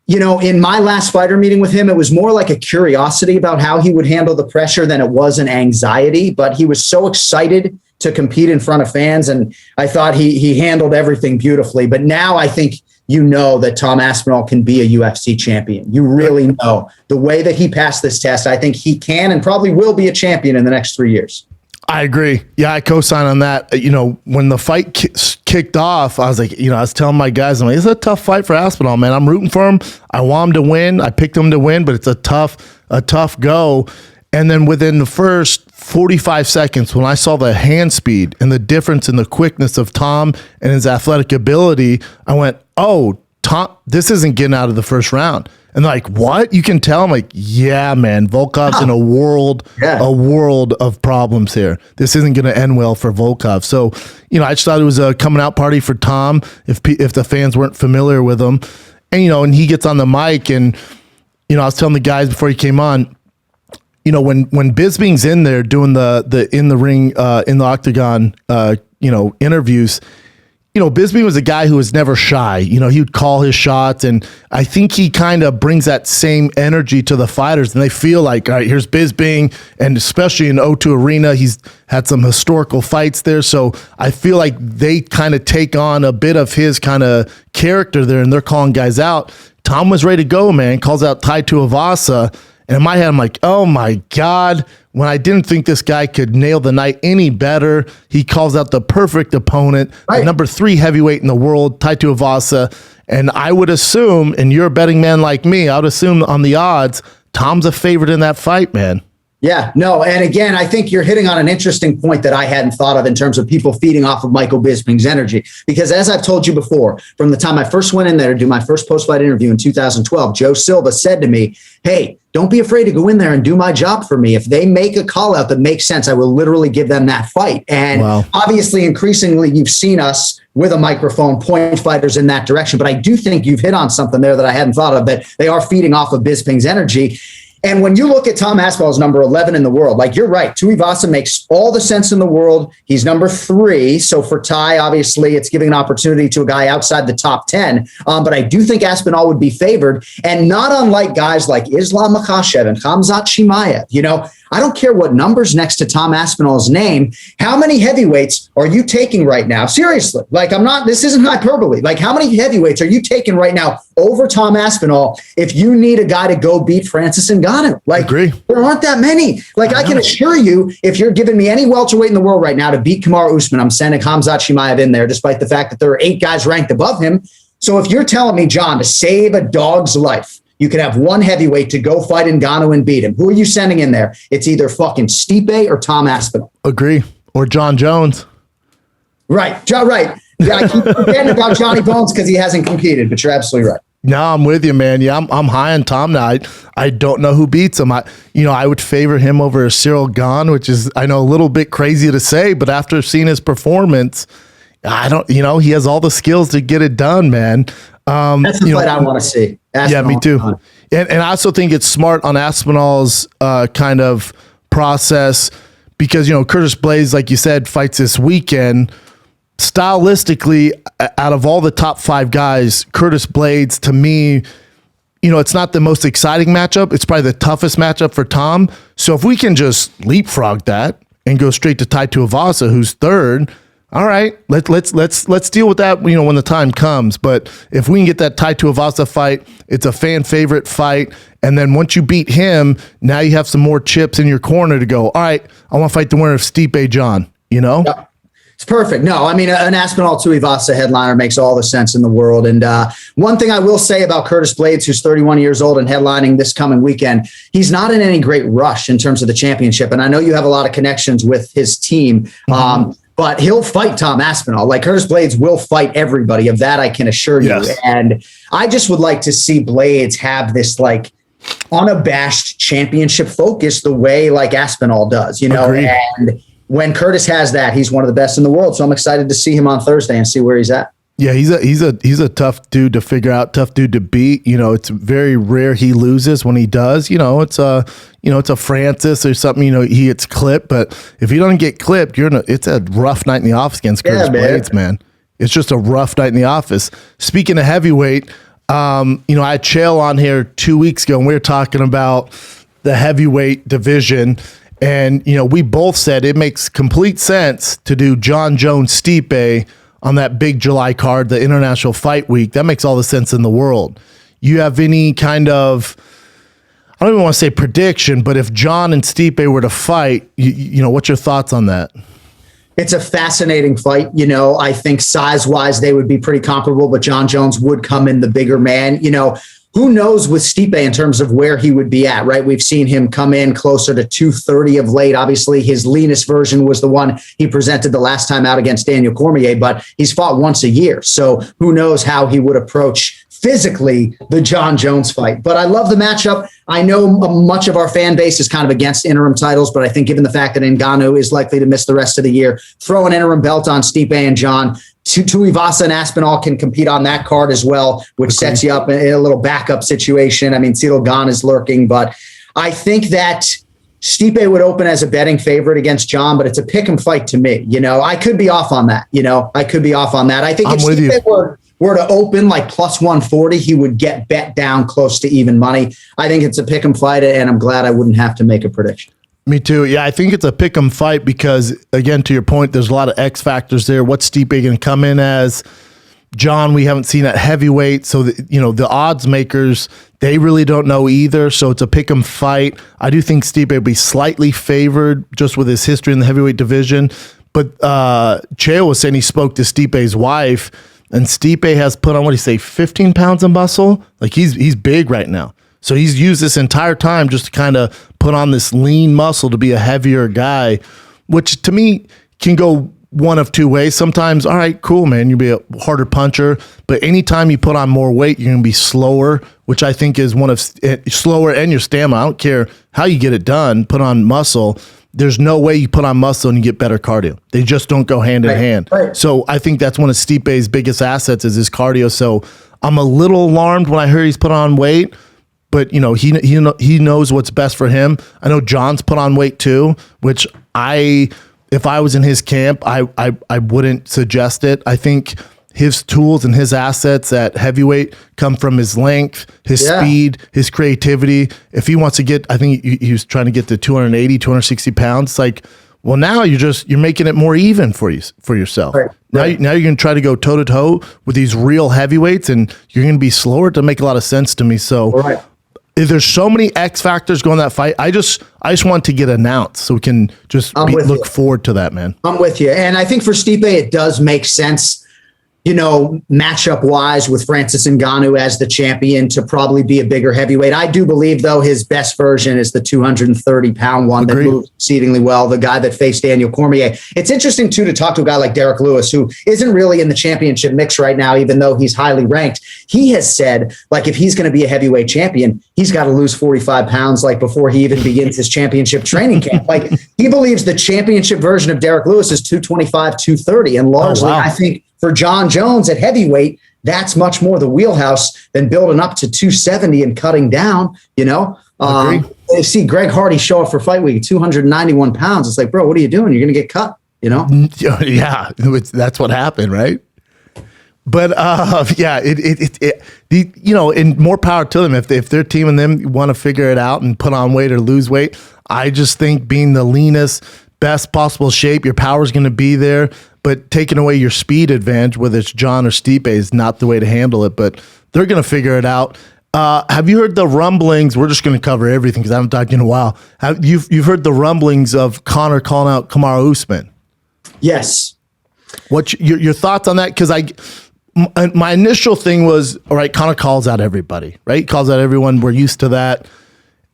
in my last fighter meeting with him, it was more like a curiosity about how he would handle the pressure than it was an anxiety. But he was so excited to compete in front of fans, and I thought he handled everything beautifully. But now I think that Tom Aspinall can be a UFC champion. You really know the way that he passed this test. I think he can and probably will be a champion in the next 3 years. I agree. Yeah, I co-sign on that. When the fight kicked off, I was like, I was telling my guys, I'm like, it's a tough fight for Aspinall, man. I'm rooting for him. I want him to win. I picked him to win, but it's a tough go. And then within the first 45 seconds, when I saw the hand speed and the difference in the quickness of Tom and his athletic ability, I went, oh, Tom, this isn't getting out of the first round. And they're like, what? You can tell? I'm like, yeah, man, Volkov's in a world of problems here. This isn't going to end well for Volkov. So, I just thought it was a coming out party for Tom if the fans weren't familiar with him. And, and he gets on the mic and, I was telling the guys before he came on, when Bisping's in there doing the in the ring, in the octagon, interviews, Bisping was a guy who was never shy. He would call his shots, and I think he kind of brings that same energy to the fighters, and they feel like, all right, here's Bisping, and especially in O2 Arena, he's had some historical fights there, so I feel like they kind of take on a bit of his kind of character there, and they're calling guys out. Tom was ready to go, man, calls out Tai Tuivasa, and in my head, I'm like, oh my God, when I didn't think this guy could nail the night any better, he calls out the perfect opponent, the number 3 heavyweight in the world, Tai Tuivasa. And I would assume, and you're a betting man like me, I would assume on the odds, Tom's a favorite in that fight, man. Yeah, no. And again, I think you're hitting on an interesting point that I hadn't thought of in terms of people feeding off of Michael Bisping's energy. Because as I've told you before, from the time I first went in there to do my first post-fight interview in 2012, Joe Silva said to me, hey, don't be afraid to go in there and do my job for me. If they make a call out that makes sense, I will literally give them that fight. And obviously, increasingly, you've seen us with a microphone point fighters in that direction. But I do think you've hit on something there that I hadn't thought of, that they are feeding off of Bisping's energy. And when you look at Tom Aspinall's number 11 in the world, like you're right, Tuivasa makes all the sense in the world. He's number 3. So for Tai, obviously, it's giving an opportunity to a guy outside the top 10. But I do think Aspinall would be favored. And not unlike guys like Islam Makhachev and Khamzat Chimaev, I don't care what number's next to Tom Aspinall's name. How many heavyweights are you taking right now? Seriously, this isn't hyperbole. Like, how many heavyweights are you taking right now over Tom Aspinall if you need a guy to go beat Francis Ngannou? Agree. There aren't that many. I can assure you, if you're giving me any welterweight in the world right now to beat Kamaru Usman, I'm sending Khamzat Chimaev in there, despite the fact that there are 8 guys ranked above him. So if you're telling me, John, to save a dog's life, you could have one heavyweight to go fight Ngannou and beat him. Who are you sending in there? It's either fucking Stipe or Tom Aspinall. Agree. Or Jon Jones. Right. Right. Yeah, I keep forgetting about Johnny Bones because he hasn't competed, but you're absolutely right. No, I'm with you, man. Yeah, I'm high on Tom now. I don't know who beats him. I would favor him over Cyril Gane, which is, I know, a little bit crazy to say, but after seeing his performance, he has all the skills to get it done, man. That's the fight I want to see. Aspinall. Yeah, me too. And I also think it's smart on Aspinall's kind of process because, Curtis Blaydes, like you said, fights this weekend. Stylistically, out of all the top 5 guys, Curtis Blaydes, to me, it's not the most exciting matchup. It's probably the toughest matchup for Tom. So if we can just leapfrog that and go straight to Tai Tuivasa, who's 3rd, all right, let's deal with that, when the time comes. But if we can get that Tai Tuivasa fight, it's a fan favorite fight. And then once you beat him, now you have some more chips in your corner to go, all right, I want to fight the winner of Stipe John, Yeah. It's perfect. No, I mean, an Aspinall Tuivasa headliner makes all the sense in the world. And one thing I will say about Curtis Blaydes, who's 31 years old and headlining this coming weekend, he's not in any great rush in terms of the championship. And I know you have a lot of connections with his team. But he'll fight Tom Aspinall. Like, Curtis Blaydes will fight everybody. Of that, I can assure you. Yes. And I just would like to see Blaydes have this unabashed championship focus the way Aspinall does, Agreed. And when Curtis has that, he's one of the best in the world. So I'm excited to see him on Thursday and see where he's at. Yeah, he's a tough dude to figure out, tough dude to beat. It's very rare he loses. When he does, it's a Francis or something. He gets clipped, but if he doesn't get clipped, it's a rough night in the office against Curtis Blaydes, man. It's just a rough night in the office. Speaking of heavyweight, I had Chael on here 2 weeks ago, and we were talking about the heavyweight division. And, we both said it makes complete sense to do Jon Jones Stipe on that big July card, the International Fight Week. That makes all the sense in the world. You have any kind of, I don't even want to say prediction, but if Jon and Stipe were to fight, what's your thoughts on that? It's a fascinating fight. I think size-wise, they would be pretty comparable, but Jon Jones would come in the bigger man. Who knows with Stipe in terms of where he would be at, right? We've seen him come in closer to 230 of late. Obviously, his leanest version was the one he presented the last time out against Daniel Cormier, but he's fought once a year. So who knows how he would approach physically the Jon Jones fight. But I love the matchup. I know much of our fan base is kind of against interim titles, but I think given the fact that Ngannou is likely to miss the rest of the year, throw an interim belt on Stipe and Jon. Tuivasa and Aspinall can compete on that card as well, which sets you up in a little backup situation. I mean, Cyril Gane is lurking, but I think that Stipe would open as a betting favorite against Jon, but it's a pick 'em fight to me. I could be off on that. I think if Stipe were to open like plus 140, he would get bet down close to even money. I think it's a pick 'em fight, and I'm glad I wouldn't have to make a prediction. Me too. Yeah, I think it's a pick 'em fight because, again, to your point, there's a lot of X factors there. What's Stipe going to come in as? Jon, we haven't seen at heavyweight. So, the odds makers, they really don't know either. So it's a pick 'em fight. I do think Stipe will be slightly favored just with his history in the heavyweight division. But Chael was saying he spoke to Stipe's wife, and Stipe has put on, 15 pounds of muscle? Like he's big right now. So he's used this entire time just to kind of put on this lean muscle to be a heavier guy, which to me can go one of two ways. Sometimes, all right, cool, man, you'll be a harder puncher. But anytime you put on more weight, you're going to be slower, which I think is one of slower, and your stamina. I don't care how you get it done, put on muscle. There's no way you put on muscle and you get better cardio. They just don't go hand in hand. Right. So I think that's one of Stipe's biggest assets is his cardio. So I'm a little alarmed when I hear he's put on weight. But he knows what's best for him. I know Jon's put on weight too, which if I was in his camp, I wouldn't suggest it. I think his tools and his assets at heavyweight come from his length, his speed, his creativity. If he wants to get, I think he was trying to get to 280, 260 pounds. It's like, well, now you're making it more even for yourself. Right. Now you're going to try to go toe to toe with these real heavyweights, and you're going to be slower. To make a lot of sense to me. So. Right. There's so many X factors going that fight. I just want to get announced so we can just look forward to that, man. I'm with you. And I think for Stipe, it does make sense, matchup wise with Francis Ngannou as the champion to probably be a bigger heavyweight. I do believe, though, his best version is the 230-pound one that moves exceedingly well, the guy that faced Daniel Cormier. It's interesting, too, to talk to a guy like Derek Lewis, who isn't really in the championship mix right now, even though he's highly ranked. He has said, like, if he's going to be a heavyweight champion, he's got to lose 45 pounds, like, before he even begins his championship training camp. Like, he believes the championship version of Derek Lewis is 225, 230. And largely, I think, for Jon Jones at heavyweight, that's much more the wheelhouse than building up to 270 and cutting down, They see Greg Hardy show up for fight week, 291 pounds. It's like, bro, what are you doing? You're going to get cut, Yeah, that's what happened, right? But and more power to them. If their team and them want to figure it out and put on weight or lose weight, I just think being the leanest, best possible shape, your power is going to be there. But taking away your speed advantage, whether it's Jon or Stipe, is not the way to handle it. But they're going to figure it out. Have you heard the rumblings? We're just going to cover everything because I haven't talked in a while. You've heard the rumblings of Conor calling out Kamaru Usman? Yes. What's your thoughts on that? Because my initial thing was, all right, Conor calls out everybody, right? He calls out everyone. We're used to that.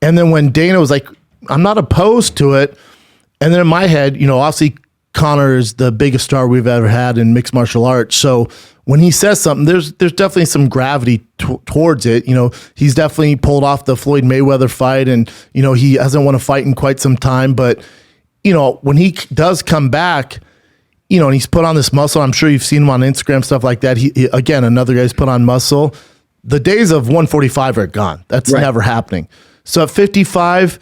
And then when Dana was like, I'm not opposed to it. And then in my head, obviously Conor is the biggest star we've ever had in mixed martial arts. So when he says something, there's definitely some gravity towards it. He's definitely pulled off the Floyd Mayweather fight, and he hasn't won a fight in quite some time. But when he does come back, and he's put on this muscle. I'm sure you've seen him on Instagram, stuff like that. He again, another guy's put on muscle. The days of 145 are gone. That's never happening. So at 55.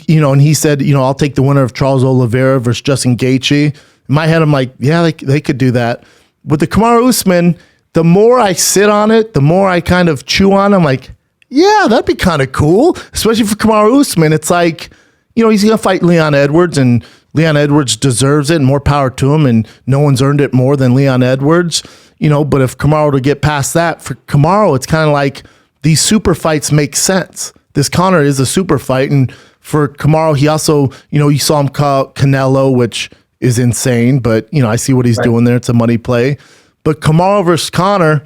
And he said, I'll take the winner of Charles Oliveira versus Justin Gaethje. In my head, I'm like, yeah, they could do that. With the Kamaru Usman, the more I sit on it, the more I kind of chew on it. I'm like, yeah, that'd be kind of cool. Especially for Kamaru Usman. It's like, he's going to fight Leon Edwards, and Leon Edwards deserves it, and more power to him, and no one's earned it more than Leon Edwards. But if Kamaru to get past that, for Kamaru, it's kind of like these super fights make sense. This Conor is a super fight, and for Kamaru, he also, you saw him call Canelo, which is insane, but, I see what he's doing there. It's a money play. But Kamaru versus Conor,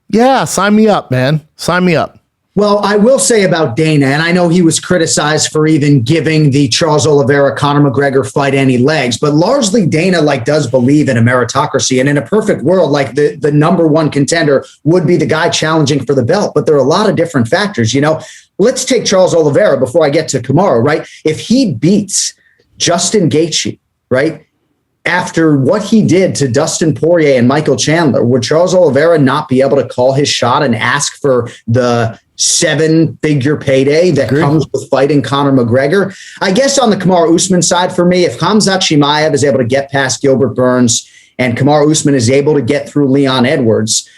yeah, sign me up, man. Sign me up. Well, I will say about Dana, and I know he was criticized for even giving the Charles Oliveira-Conor McGregor fight any legs, but largely Dana does believe in a meritocracy. And in a perfect world, the number one contender would be the guy challenging for the belt. But there are a lot of different factors. Let's take Charles Oliveira before I get to Kamaru, right? If he beats Justin Gaethje, right, after what he did to Dustin Poirier and Michael Chandler, would Charles Oliveira not be able to call his shot and ask for the seven-figure payday that comes with fighting Conor McGregor. I guess on the Kamaru Usman side for me, if Khamzat Chimaev is able to get past Gilbert Burns and Kamaru Usman is able to get through Leon Edwards,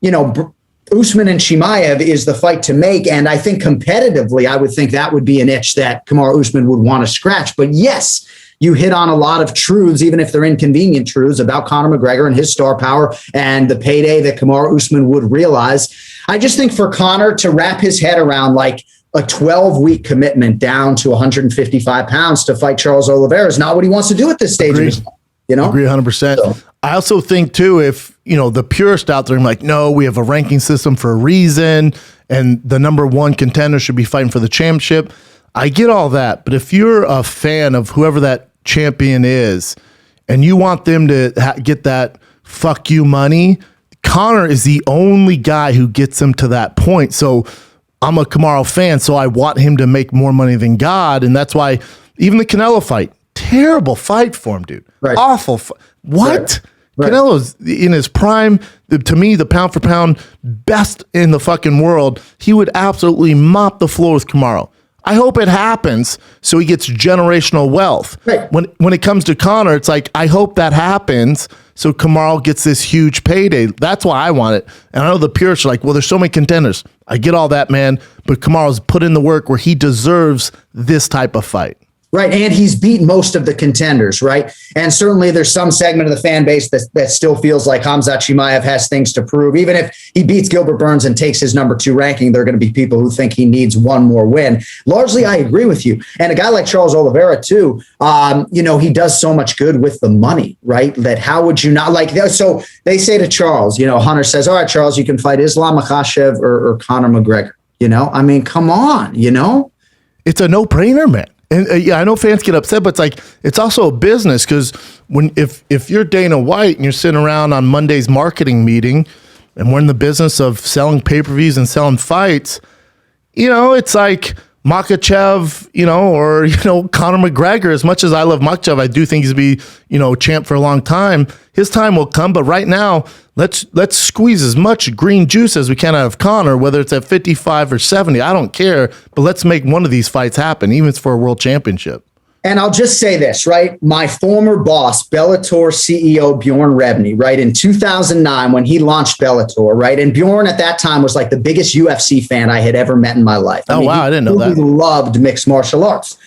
Usman and Chimaev is the fight to make. And I think competitively, I would think that would be an itch that Kamaru Usman would want to scratch. But yes, you hit on a lot of truths, even if they're inconvenient truths, about Conor McGregor and his star power and the payday that Kamaru Usman would realize. I just think for Conor to wrap his head around like a 12-week commitment down to 155 pounds to fight Charles Oliveira is not what he wants to do at this stage of his life. Agree 100%. So, I also think too, if the purist out there, I'm like, no, we have a ranking system for a reason, and the number one contender should be fighting for the championship. I get all that, but if you're a fan of whoever that champion is, and you want them to get that fuck you money, Conor is the only guy who gets him to that point. So I'm a Kamaru fan, so I want him to make more money than God, and that's why even the Canelo fight, terrible fight for him, dude. Right. Awful. What? Right. Canelo's in his prime. To me, the pound for pound best in the fucking world. He would absolutely mop the floor with Kamaru. I hope it happens so he gets generational wealth. Right. When it comes to Conor, it's like, I hope that happens so Kamaru gets this huge payday. That's why I want it. And I know the purists are like, well, there's so many contenders. I get all that, man. But Kamaru's put in the work where he deserves this type of fight. Right. And he's beat most of the contenders, right? And certainly there's some segment of the fan base that still feels like Khamzat Chimaev has things to prove. Even if he beats Gilbert Burns and takes his number 2 ranking, there are going to be people who think he needs one more win. Largely, I agree with you. And a guy like Charles Oliveira, too, he does so much good with the money, right? That how would you not like that? So they say to Charles, Hunter says, all right, Charles, you can fight Islam Makhachev or Conor McGregor. I mean, come on, It's a no-brainer, man. And I know fans get upset, but it's also a business, because if you're Dana White and you're sitting around on Monday's marketing meeting and we're in the business of selling pay-per-views and selling fights, it's like Makhachev, or Conor McGregor. As much as I love Makhachev, I do think he's going to be champ for a long time. His time will come, but right now, let's squeeze as much green juice as we can out of Conor, whether it's at 55 or 70. I don't care, but let's make one of these fights happen, even if it's for a world championship. And I'll just say this, right? My former boss, Bellator CEO Bjorn Rebney, right, in 2009 when he launched Bellator, right? And Bjorn at that time was like the biggest UFC fan I had ever met in my life. I didn't know that. He loved mixed martial arts.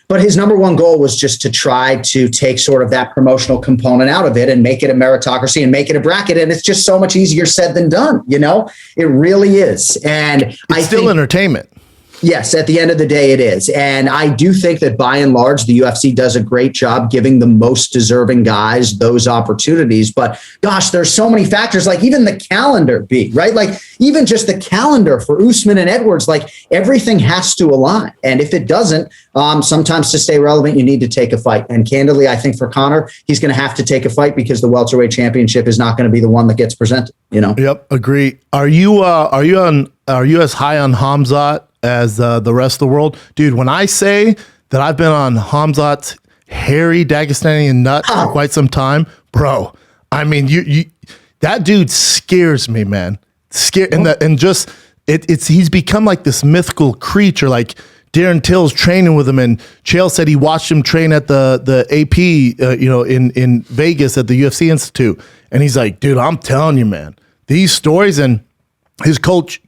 But his number one goal was just to try to take sort of that promotional component out of it and make it a meritocracy and make it a bracket. And it's just so much easier said than done. It really is. And it's still entertainment. Yes, at the end of the day, it is. And I do think that by and large, the UFC does a great job giving the most deserving guys those opportunities. But gosh, there's so many factors, like even the calendar, right? Like even just the calendar for Usman and Edwards, like everything has to align. And if it doesn't, sometimes to stay relevant, you need to take a fight. And candidly, I think for Conor, he's going to have to take a fight because the welterweight championship is not going to be the one that gets presented. Yep, agree. Are you as high on Khamzat as the rest of the world? Dude, when I say that I've been on Khamzat's hairy Dagestani nut for quite some time, bro, I mean, you that dude scares me, man. He's become like this mythical creature. Like Darren Till's training with him, and Chael said he watched him train at the AP, in Vegas at the UFC Institute, and he's like, dude, I'm telling you, man, these stories. And his coach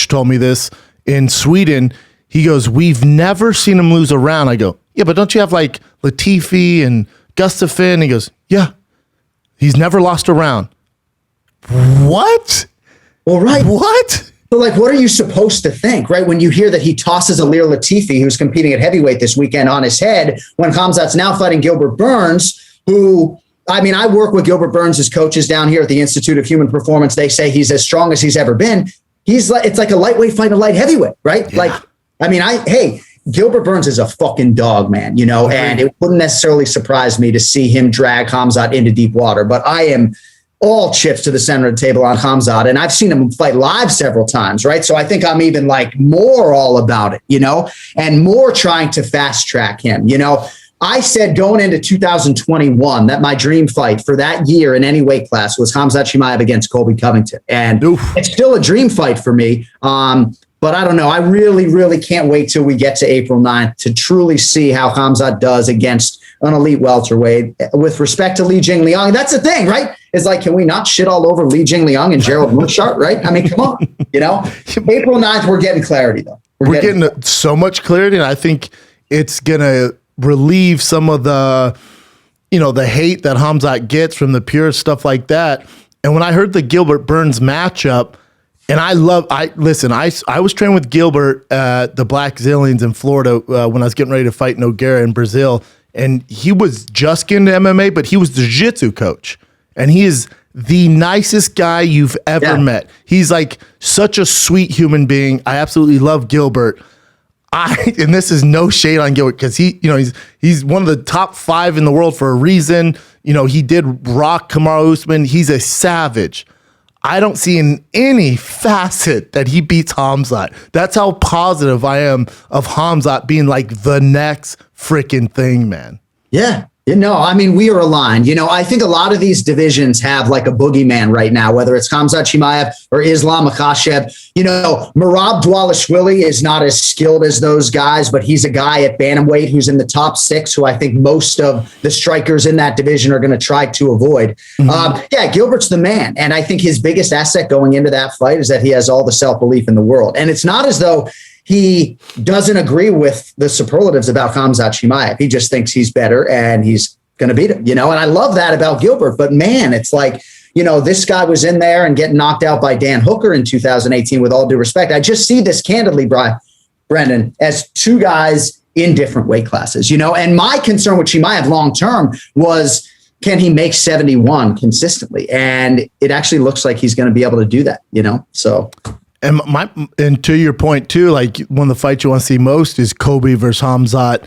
told me this. In Sweden, he goes, we've never seen him lose a round. I go, yeah, but don't you have like Latifi and Gustafsson? He goes, yeah, he's never lost a round. What? Well, right. What? But like, what are you supposed to think, right? When you hear that he tosses Ilir Latifi, who's competing at heavyweight this weekend, on his head, when Khamzat's now fighting Gilbert Burns, who, I mean, I work with Gilbert Burns' coaches down here at the Institute of Human Performance. They say he's as strong as he's ever been. It's like a lightweight fighting a light heavyweight, right? Yeah. Like, I mean, Gilbert Burns is a fucking dog, man, and it wouldn't necessarily surprise me to see him drag Khamzat into deep water, but I am all chips to the center of the table on Khamzat, and I've seen him fight live several times, right? So I think I'm even like more all about it, and more trying to fast track him, I said going into 2021 that my dream fight for that year in any weight class was Khamzat Chimaev against Colby Covington. And It's still a dream fight for me. But But I don't know. I really, really can't wait till we get to April 9th to truly see how Khamzat does against an elite welterweight with respect to Li Jingliang. That's the thing, right? It's like, can we not shit all over Li Jingliang and Gerald Meerschaert, right? I mean, come on. April 9th, we're getting clarity, though. We're getting so much clarity, and I think it's going to relieve some of the, the hate that Khamzat gets from the pure stuff like that. And when I heard the Gilbert Burns matchup, and I was training with Gilbert at the Black Zillions in Florida when I was getting ready to fight Nogueira in Brazil. And he was just getting into MMA, but he was the jiu-jitsu coach. And he is the nicest guy you've ever met. He's like such a sweet human being. I absolutely love Gilbert. And this is no shade on Gilbert because he's one of the top 5 in the world for a reason. He did rock Kamaru Usman. He's a savage. I don't see in any facet that he beats Khamzat. That's how positive I am of Khamzat being like the next freaking thing, man. Yeah. I mean, we are aligned. I think a lot of these divisions have like a boogeyman right now, whether it's Khamzat Chimaev or Islam Makhachev. Merab Dvalishvili is not as skilled as those guys, but he's a guy at bantamweight who's in the top 6, who I think most of the strikers in that division are going to try to avoid. Gilbert's the man. And I think his biggest asset going into that fight is that he has all the self-belief in the world. And it's not as though he doesn't agree with the superlatives about Khamzat Chimaev. He just thinks he's better and he's going to beat him, and I love that about Gilbert. But man, it's like, this guy was in there and getting knocked out by Dan Hooker in 2018, with all due respect. I just see this candidly, Brendan, as 2 guys in different weight classes, and my concern with Chimaev long-term was, can he make 71 consistently? And it actually looks like he's going to be able to do that, so... And to your point too, like one of the fights you want to see most is Colby versus Khamzat.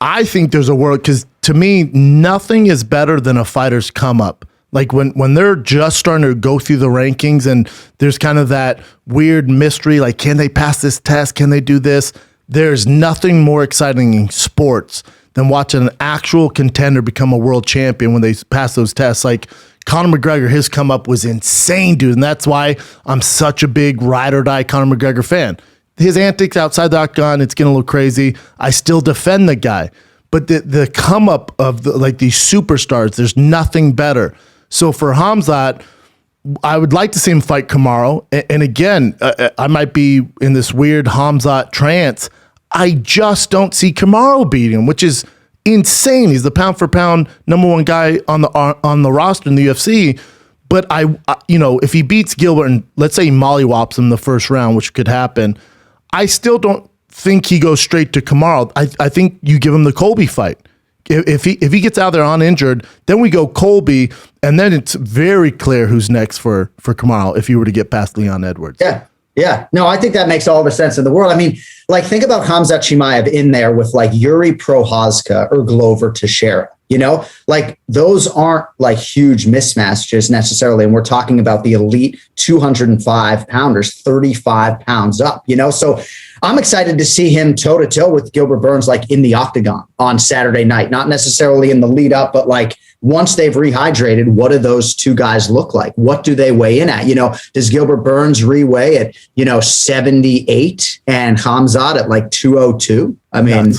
I think there's a world, because to me, nothing is better than a fighter's come up. Like when they're just starting to go through the rankings and there's kind of that weird mystery, like, can they pass this test? Can they do this? There's nothing more exciting in sports than watching an actual contender become a world champion when they pass those tests. Like Conor McGregor, his come up was insane, dude. And that's why I'm such a big ride or die Conor McGregor fan. His antics outside the octagon, it's getting a little crazy. I still defend the guy. But the come up of these superstars, there's nothing better. So for Khamzat, I would like to see him fight Kamaru. And again, I might be in this weird Khamzat trance. I just don't see Kamaru beating him, which is insane. He's the pound for pound number 1 guy on the roster in the UFC. But if he beats Gilbert and let's say he mollywops him the first round, which could happen, I still don't think he goes straight to Kamaru. I think you give him the Colby fight. If he gets out there uninjured, then we go Colby, and then it's very clear who's next for Kamaru if you were to get past Leon Edwards. Yeah. No, I think that makes all the sense in the world. I mean, like, think about Khamzat Chimaev in there with like Yuri Prochazka or Glover Teixeira. Like those aren't like huge mismatches necessarily. And we're talking about the elite 205 pounders, 35 pounds up, so I'm excited to see him toe to toe with Gilbert Burns, like in the octagon on Saturday night, not necessarily in the lead up, but like once they've rehydrated, what do those 2 guys look like? What do they weigh in at? Does Gilbert Burns reweigh at, 78 and Khamzat at like 202? I mean,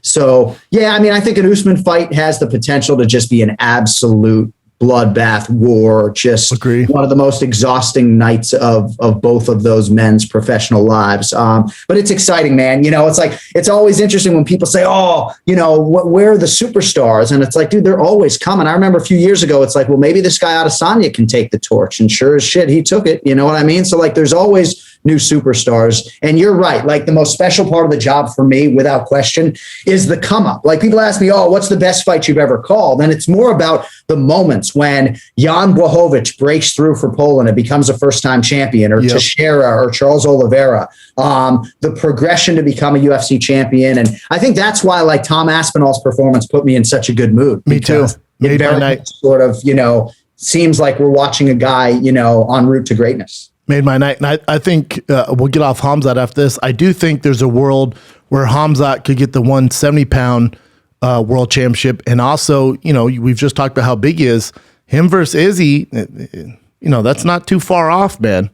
so yeah, I mean, I think an Usman fight has the potential to just be an absolute bloodbath war, just one of the most exhausting nights of both of those men's professional lives. But it's exciting, man. It's like, it's always interesting when people say, where are the superstars? And it's like, dude, they're always coming. I remember a few years ago, it's like, well, maybe this guy Adesanya can take the torch, and sure as shit, he took it. You know what I mean? So like, there's always new superstars. And you're right. Like the most special part of the job for me, without question, is the come up. Like people ask me, what's the best fight you've ever called? And it's more about the moments when Jan Blachowicz breaks through for Poland and becomes a first-time champion, or Teixeira or Charles Oliveira, the progression to become a UFC champion. And I think that's why like Tom Aspinall's performance put me in such a good mood. Me too. It very much sort of, seems like we're watching a guy, en route to greatness. Made my night. And I think we'll get off Khamzat after this. I do think there's a world where Khamzat could get the 170-pound world championship. And also, we've just talked about how big he is. Him versus Izzy, that's not too far off, man.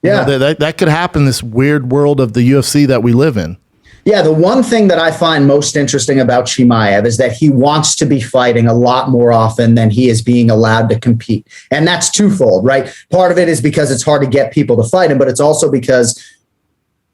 Yeah. That could happen in this weird world of the UFC that we live in. Yeah, the one thing that I find most interesting about Chimaev is that he wants to be fighting a lot more often than he is being allowed to compete. And that's twofold, right? Part of it is because it's hard to get people to fight him, but it's also because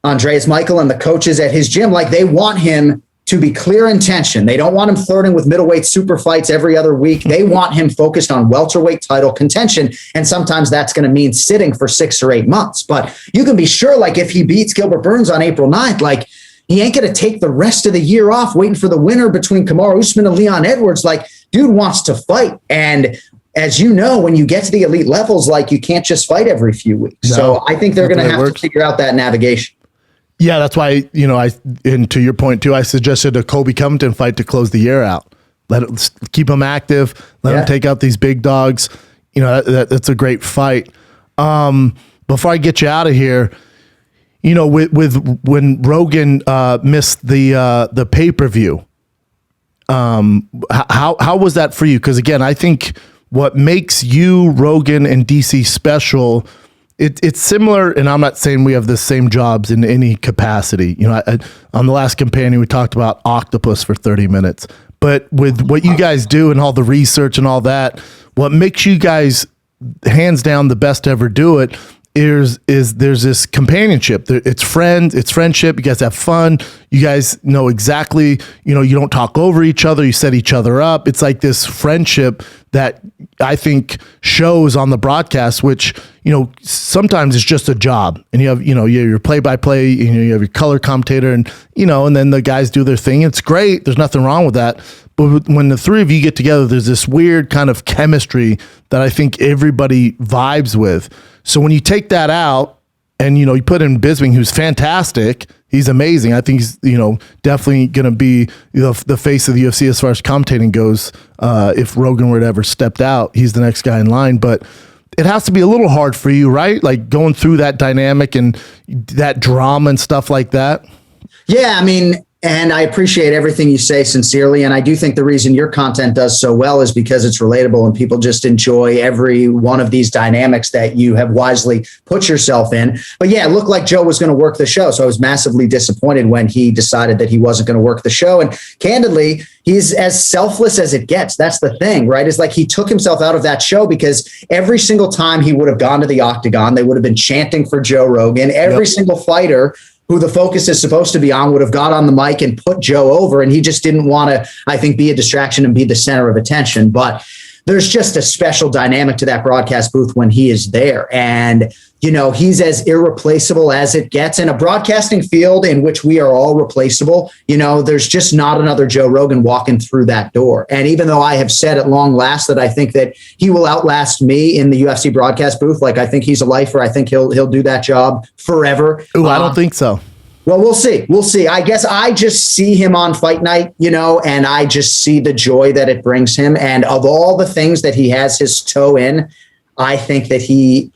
Andreas Michael and the coaches at his gym, like, they want him to be clear intention. They don't want him flirting with middleweight super fights every other week. They want him focused on welterweight title contention. And sometimes that's going to mean sitting for 6 or 8 months. But you can be sure, like, if he beats Gilbert Burns on April 9th, like, he ain't going to take the rest of the year off waiting for the winner between Kamaru Usman and Leon Edwards. Like, dude wants to fight. And as you know, when you get to the elite levels, like, you can't just fight every few weeks. No, so I think they're going to have to figure out that navigation. Yeah, that's why, and to your point too, I suggested a Colby Covington fight to close the year out. Keep him active. Let him take out these big dogs. That's a great fight. Before I get you out of here, with when Rogan missed the pay-per-view, how was that for you? Because again, I think what makes you, Rogan, and DC special, it's similar, and I'm not saying we have the same jobs in any capacity. On the last companion, we talked about octopus for 30 minutes. But with what you guys do and all the research and all that, what makes you guys hands down the best to ever do it is there's this companionship. It's friendship. You guys have fun. You guys know exactly, you don't talk over each other. You set each other up. It's like this friendship that I think shows on the broadcast, which, sometimes it's just a job, and you have your play-by-play, you have your color commentator, and then the guys do their thing. It's great. There's nothing wrong with that. But when the three of you get together, there's this weird kind of chemistry that I think everybody vibes with. So when you take that out and, you put in Bisping, who's fantastic, he's amazing. I think he's, definitely going to be the face of the UFC as far as commentating goes. If Rogan were to ever stepped out, he's the next guy in line. But it has to be a little hard for you, right? Like going through that dynamic and that drama and stuff like that. Yeah, I mean, and I appreciate everything you say sincerely. And I do think the reason your content does so well is because it's relatable and people just enjoy every one of these dynamics that you have wisely put yourself in. But yeah, it looked like Joe was going to work the show. So I was massively disappointed when he decided that he wasn't going to work the show. And candidly, he's as selfless as it gets. That's the thing, right? It's like he took himself out of that show because every single time he would have gone to the octagon, they would have been chanting for Joe Rogan. Every single fighter who the focus is supposed to be on would have got on the mic and put Joe over. And he just didn't want to, I think, be a distraction and be the center of attention. But there's just a special dynamic to that broadcast booth when he is there. And, he's as irreplaceable as it gets in a broadcasting field in which we are all replaceable. There's just not another Joe Rogan walking through that door. And even though I have said at long last that I think that he will outlast me in the UFC broadcast booth, like I think he's a lifer. I think he'll do that job forever. Ooh, I don't think so. Well, we'll see. We'll see. I guess I just see him on fight night, and I just see the joy that it brings him. And of all the things that he has his toe in, I think that he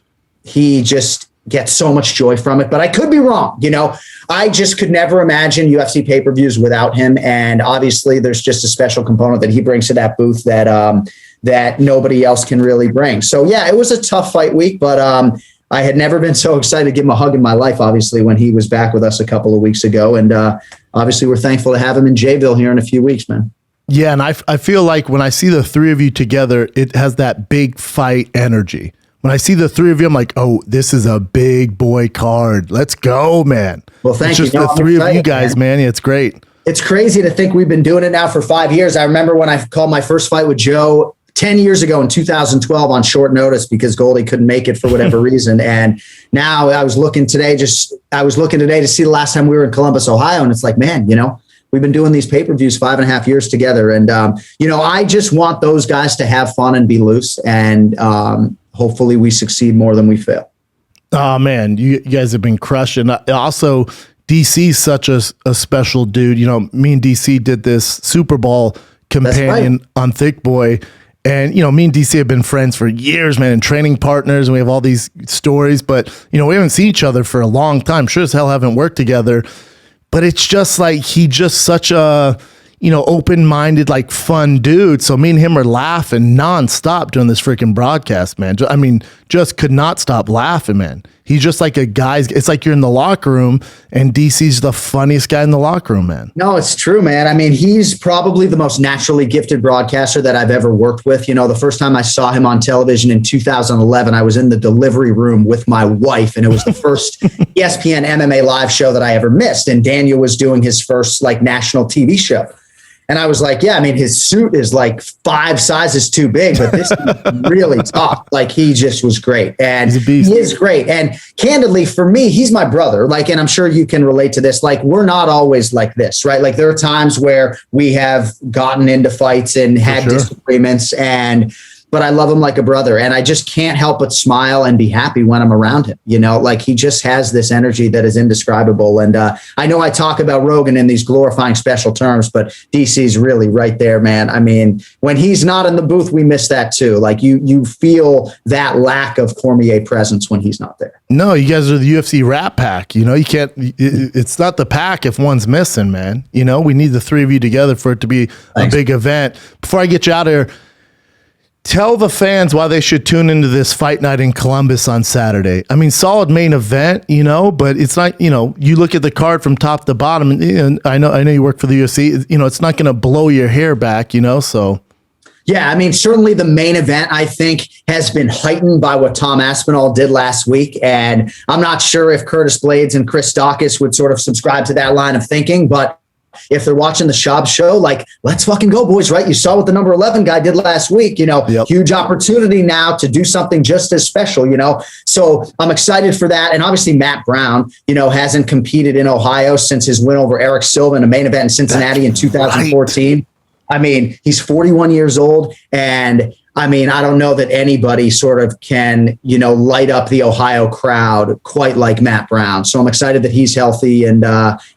just gets so much joy from it. But I could be wrong. I just could never imagine UFC pay-per-views without him. And obviously there's just a special component that he brings to that booth that nobody else can really bring. So yeah, it was a tough fight week, but I had never been so excited to give him a hug in my life, obviously, when he was back with us a couple of weeks ago. And obviously we're thankful to have him in Jayville here in a few weeks, man. Yeah, and I feel like when I see the three of you together, it has that big fight energy. When I see the three of you, I'm like, oh, this is a big boy card. Let's go, man. Well, thank you. It's just the three of you guys, man. Yeah, it's great. It's crazy to think we've been doing it now for 5 years. I remember when I called my first fight with Joe 10 years ago in 2012 on short notice because Goldie couldn't make it for whatever reason. And now I was looking today to see the last time we were in Columbus, Ohio. And it's like, man, we've been doing these pay-per-views 5.5 years together. And, I just want those guys to have fun and be loose. And hopefully we succeed more than we fail. Oh, man, you guys have been crushing. Also, DC's such a special dude. Me and DC did this Super Bowl companion on Thick Boy. And, me and DC have been friends for years, man, and training partners. And we have all these stories, but, we haven't seen each other for a long time. Sure as hell haven't worked together. But it's just like he just such a, open-minded, like fun dude. So me and him are laughing nonstop doing this freaking broadcast, man. I mean, just could not stop laughing, man. he's just like a guy's. It's like you're in the locker room, and DC's the funniest guy in the locker room, man. No, it's true, man. I mean, he's probably the most naturally gifted broadcaster that I've ever worked with. You know, the first time I saw him on television in 2011, I was in the delivery room with my wife, and it was the first ESPN MMA live show that I ever missed. And Daniel was doing his first like national TV show. And I was like, yeah, I mean, his suit is like 5 sizes too big, but this is really tough. Like, he just was great. And he is great. And candidly, for me, he's my brother. Like, and I'm sure you can relate to this. Like, we're not always like this, right? Like, there are times where we have gotten into fights and had disagreements, but I love him like a brother, and I just can't help but smile and be happy when I'm around him. You know, like, he just has this energy that is indescribable. And I know I talk about Rogan in these glorifying special terms, but DC's really right there, man. I mean, when he's not in the booth, we miss that too. Like, you feel that lack of Cormier presence when he's not there. No, you guys are the UFC Rat Pack. You know, you can't. It's not the pack if one's missing, man. You know, we need the 3 of you together for it to be a big event. Before I get you out of here, tell the fans why they should tune into this fight night in Columbus on Saturday. I mean, solid main event, you know, but it's not, you know, you look at the card from top to bottom, and I know you work for the UFC, you know, it's not going to blow your hair back, you know, so. Yeah, I mean, certainly the main event, I think, has been heightened by what Tom Aspinall did last week. And I'm not sure if Curtis Blaydes and Chris Daukaus would sort of subscribe to that line of thinking, but if they're watching the Schaub show, like, let's fucking go, boys, right? You saw what the number 11 guy did last week, you know, huge opportunity now to do something just as special, you know? So I'm excited for that. And obviously Matt Brown, you know, hasn't competed in Ohio since his win over Eric Silva in a main event in Cincinnati in 2014. Right. I mean, he's 41 years old, and I mean, I don't know that anybody sort of can, you know, light up the Ohio crowd quite like Matt Brown. So I'm excited that he's healthy and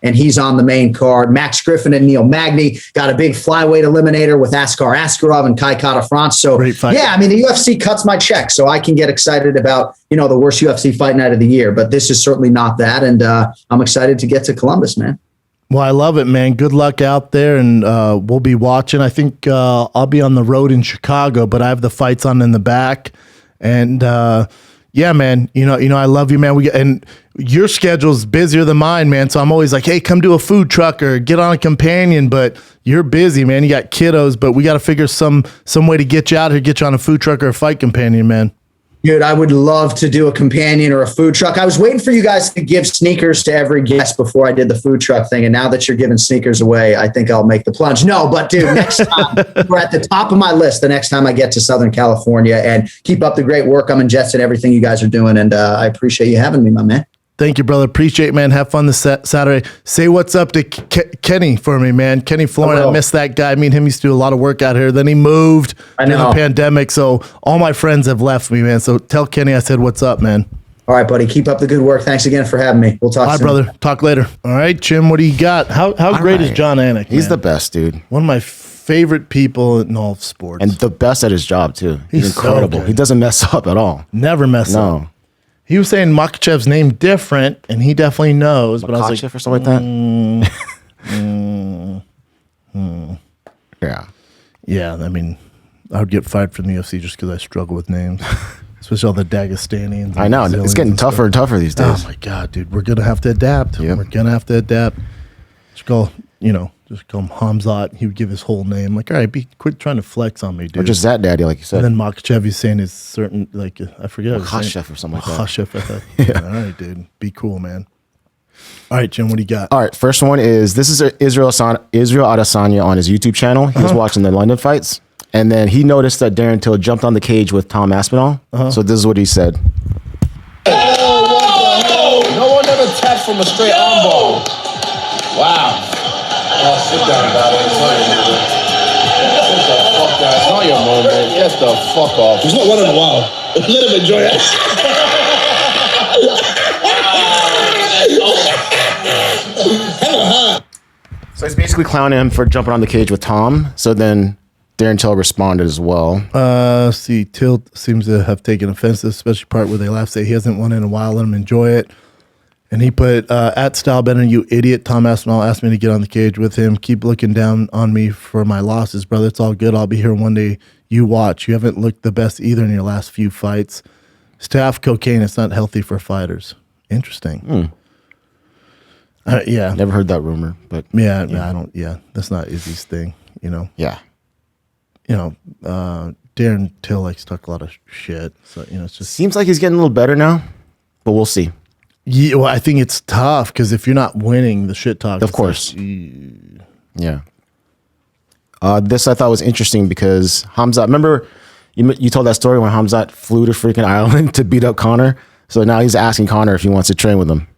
he's on the main card. Max Griffin and Neil Magny got a big flyweight eliminator with Askar Askarov and Kai Kara-France. So yeah, I mean, the UFC cuts my check, so I can get excited about, you know, the worst UFC fight night of the year. But this is certainly not that, and I'm excited to get to Columbus, man. Well, I love it, man. Good luck out there, and we'll be watching. I think I'll be on the road in Chicago, but I have the fights on in the back. And yeah, man, you know, I love you, man. And your schedule's busier than mine, man. So I'm always like, hey, come do a food truck or get on a companion. But you're busy, man. You got kiddos, but we got to figure some way to get you out here, get you on a food truck or a fight companion, man. Dude, I would love to do a companion or a food truck. I was waiting for you guys to give sneakers to every guest before I did the food truck thing. And now that you're giving sneakers away, I think I'll make the plunge. No, but dude, next time we're at the top of my list, the next time I get to Southern California, and keep up the great work. I'm ingesting everything you guys are doing. And I appreciate you having me, my man. Thank you, brother. Appreciate it, man. Have fun this Saturday. Say what's up to Kenny for me, man. Kenny Florian, I miss that guy. Me and him used to do a lot of work out here. Then he moved during the pandemic, so all my friends have left me, man. So tell Kenny I said what's up, man. All right, buddy. Keep up the good work. Thanks again for having me. We'll talk soon. All right, brother. Talk later. All right, Jim, what do you got? How great is Jon Anik? He's the best, dude. One of my favorite people in all of sports. And the best at his job, too. He's incredible. So he doesn't mess up at all. Never mess up. He was saying Makhachev's name different, and he definitely knows. But I was like, or something like that. Yeah. I mean, I would get fired from the UFC just because I struggle with names, especially all the Dagestanians. I know it's getting tougher and tougher these days. Oh my god, dude, we're gonna have to adapt. Yep. We're gonna have to adapt. Just call him Khamzat. He would give his whole name. Like, all right, quit trying to flex on me, dude. Or just that daddy, like you said. And then Makhachev, he's saying his certain, like, I forget. Makhachev or something like that. Makhachev, I thought. Yeah. All right, dude. Be cool, man. All right, Jim, what do you got? All right, first one is, this is Israel Adesanya on his YouTube channel. He was watching the London fights, and then he noticed that Darren Till jumped on the cage with Tom Aspinall. So this is what he said. No one ever taps from a straight arm ball. Wow. Oh, sit down, buddy. It's not your moment. Get the fuck off. He's not one in a while. Let him enjoy it. So he's basically clowning him for jumping on the cage with Tom. So then Darren Till responded as well. Till seems to have taken offense to the special part where they laugh, say he hasn't won in a while, let him enjoy it. And he put, at Stylebender, you idiot. Tom Aspinall asked me to get on the cage with him. Keep looking down on me for my losses, brother. It's all good. I'll be here one day. You watch. You haven't looked the best either in your last few fights. Staph cocaine is not healthy for fighters. Interesting. Yeah. Never heard that rumor, but Yeah, I don't. Yeah, that's not Izzy's thing. yeah. Darren Till likes to talk a lot of shit. So it's just. Seems like he's getting a little better now, but we'll see. Yeah, well, I think it's tough because if you're not winning, the shit talk. Of course. Yeah. This I thought was interesting because Khamzat. Remember, you told that story when Khamzat flew to freaking Ireland to beat up Conor. So now he's asking Conor if he wants to train with him.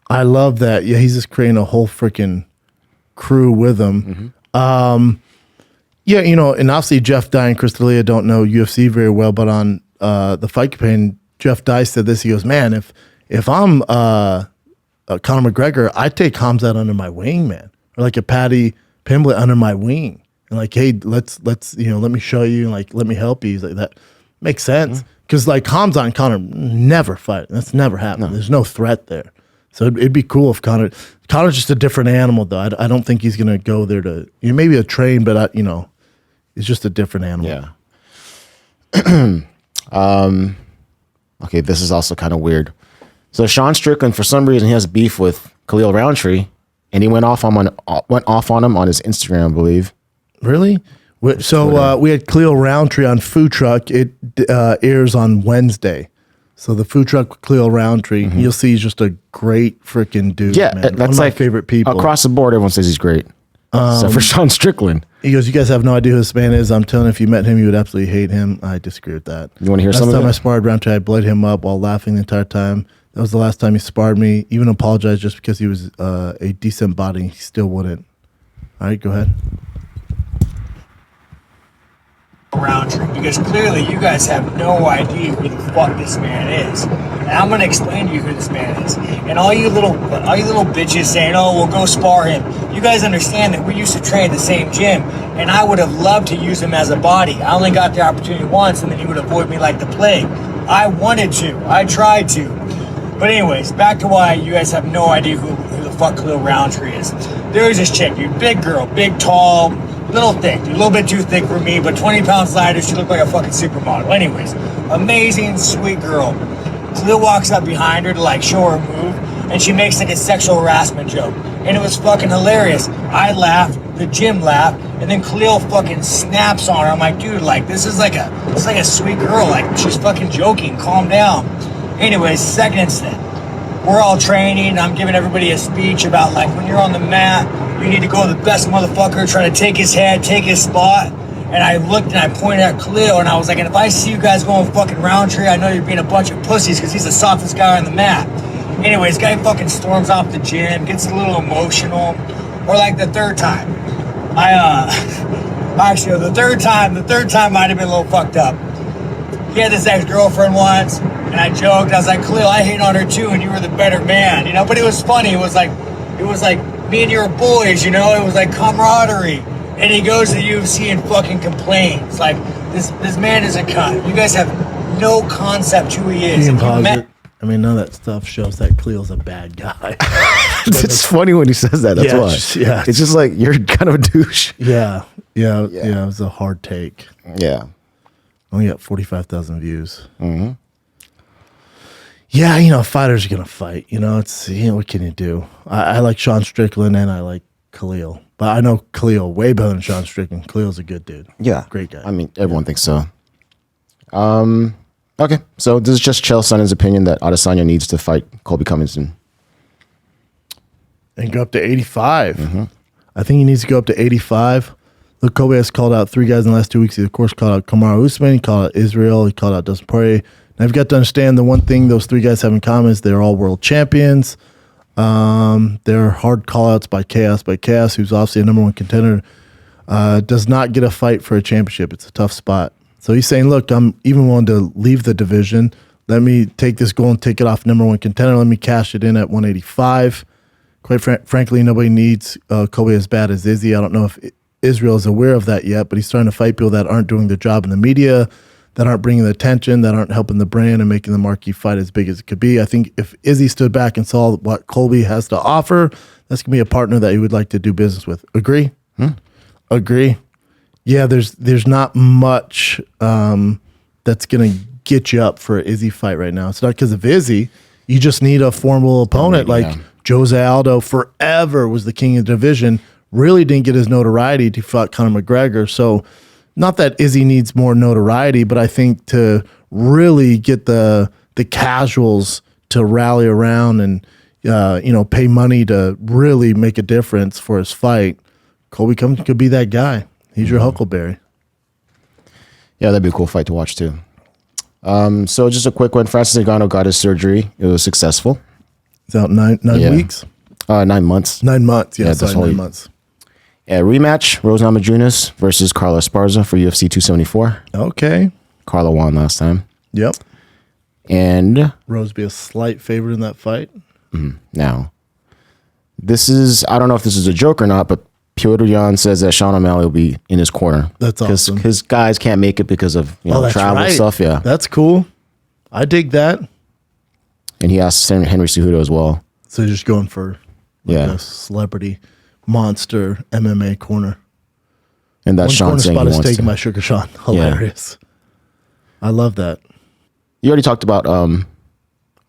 I love that. Yeah, he's just creating a whole freaking crew with him. Yeah, and obviously Jeff Dye and Chris D'Elia don't know UFC very well, but on the fight campaign, Jeff Dye said this. He goes, "Man, if I'm Conor McGregor, I'd take Khamzat under my wing, man, or like a Paddy Pimblett under my wing, and like, hey, let's let me show you, and like, let me help you." He's like, that makes sense because like Khamzat and Conor never fight. That's never happened. There's no threat there. So it'd be cool if Connor's just a different animal, though. I don't think he's gonna go there to maybe a train, but it's just a different animal. Yeah. Okay, this is also kind of weird. So Sean Strickland, for some reason, he has beef with Khalil Rountree, and he went off on him on his Instagram, I believe. Really? So we had Khalil Rountree on Food Truck. It airs on Wednesday. So the Food Truck with Khalil Rountree, you'll see he's just a great freaking dude. Yeah, man. that's one of my like favorite people. Across the board, everyone says he's great. So for Sean Strickland. He goes, "You guys have no idea who this man is. I'm telling you, if you met him, you would absolutely hate him." I disagree with that. You want to hear some of Last time it? I sparred Rountree, I bled him up while laughing the entire time. That was the last time he sparred me. Even apologized just because he was a decent body. He still wouldn't. All right, go ahead. Rountree, because clearly you guys have no idea who the fuck this man is, and I'm gonna explain to you who this man is. And all you little bitches saying, "Oh, we'll go spar him." You guys understand that we used to train at the same gym, and I would have loved to use him as a body. I only got the opportunity once, and then he would avoid me like the plague. I wanted to. I tried to. But anyways, back to why you guys have no idea who the fuck Khalil Rountree is. There's this chick, dude, big girl, big, tall, little thick, dude, a little bit too thick for me, but 20 pounds lighter, she looked like a fucking supermodel. Anyways, amazing, sweet girl. Khalil walks up behind her to like show her move, and she makes like a sexual harassment joke. And it was fucking hilarious. I laughed, the gym laughed, and then Khalil fucking snaps on her. I'm like, dude, like this is like a sweet girl, like she's fucking joking, calm down. Anyways, second incident. We're all training. I'm giving everybody a speech about like when you're on the mat, you need to go to the best motherfucker, try to take his head, take his spot. And I looked and I pointed at Khalil and I was like, and if I see you guys going fucking Rountree, I know you're being a bunch of pussies because he's the softest guy on the mat. Anyways, guy fucking storms off the gym, gets a little emotional. Or like the third time. Actually, the third time might have been a little fucked up. He had this ex-girlfriend once, and I joked. I was like, Khalil, I hate on her too, and you were the better man, But it was funny. It was like me and you were boys, It was like camaraderie. And he goes to the UFC and fucking complains. Like this man is a cunt. You guys have no concept who he is. You can pause it. I mean, none of that stuff shows that Khalil's a bad guy. It's funny when he says that. That's why. It's just like you're kind of a douche. Yeah. It was a hard take. Yeah. Only got 45,000 views. Mm-hmm. Yeah, fighters are gonna fight. It's what can you do? I like Sean Strickland and I like Khalil, but I know Khalil way better than Sean Strickland. Khalil's a good dude. Yeah, great guy. I mean, everyone thinks so. Okay, so this is just Chael Sonnen's opinion that Adesanya needs to fight Colby Covington and go up to 85. Mm-hmm. I think he needs to go up to 85. Look, Colby has called out 3 guys in the last 2 weeks. He, of course, called out Kamaru Usman. He called out Israel. He called out Dustin Poirier. Now, you've got to understand the one thing those 3 guys have in common is they're all world champions. They're hard call-outs by Chaos. Who's obviously a number 1 contender, does not get a fight for a championship. It's a tough spot. So he's saying, look, I'm even willing to leave the division. Let me take this goal and take it off number 1 contender. Let me cash it in at 185. Quite frankly, nobody needs Colby as bad as Izzy. I don't know if Israel is aware of that yet, but he's trying to fight people that aren't doing their job in the media, that aren't bringing the attention, that aren't helping the brand and making the marquee fight as big as it could be. I think if Izzy stood back and saw what Colby has to offer, that's going to be a partner that he would like to do business with. Agree? Agree. Yeah, there's not much that's going to get you up for an Izzy fight right now. It's not because of Izzy. You just need a formidable opponent. Like Jose Aldo forever was the king of the division. Really didn't get his notoriety to fought Conor McGregor. So not that Izzy needs more notoriety, but I think to really get the casuals to rally around and pay money to really make a difference for his fight, Colby Covington could be that guy. He's your Huckleberry. Yeah, that'd be a cool fight to watch too. So just a quick one. Francis Ngannou got his surgery. It was successful. It's out nine weeks? 9 months. 9 months. Yeah, that's 9 months. Yeah, rematch, Rose Namajunas versus Carla Esparza for UFC 274. Okay. Carla won last time. Yep. And Rose be a slight favorite in that fight. Now, this is, I don't know if this is a joke or not, but Piotr Jan says that Sean O'Malley will be in his corner. That's awesome. His guys can't make it because of travel stuff. Yeah, that's cool. I dig that. And he asked Henry Cejudo as well. So you're just going for a celebrity monster MMA corner. And that's Sean saying he wants taking to. my sugar Sean. Hilarious. Yeah. I love that. You already talked about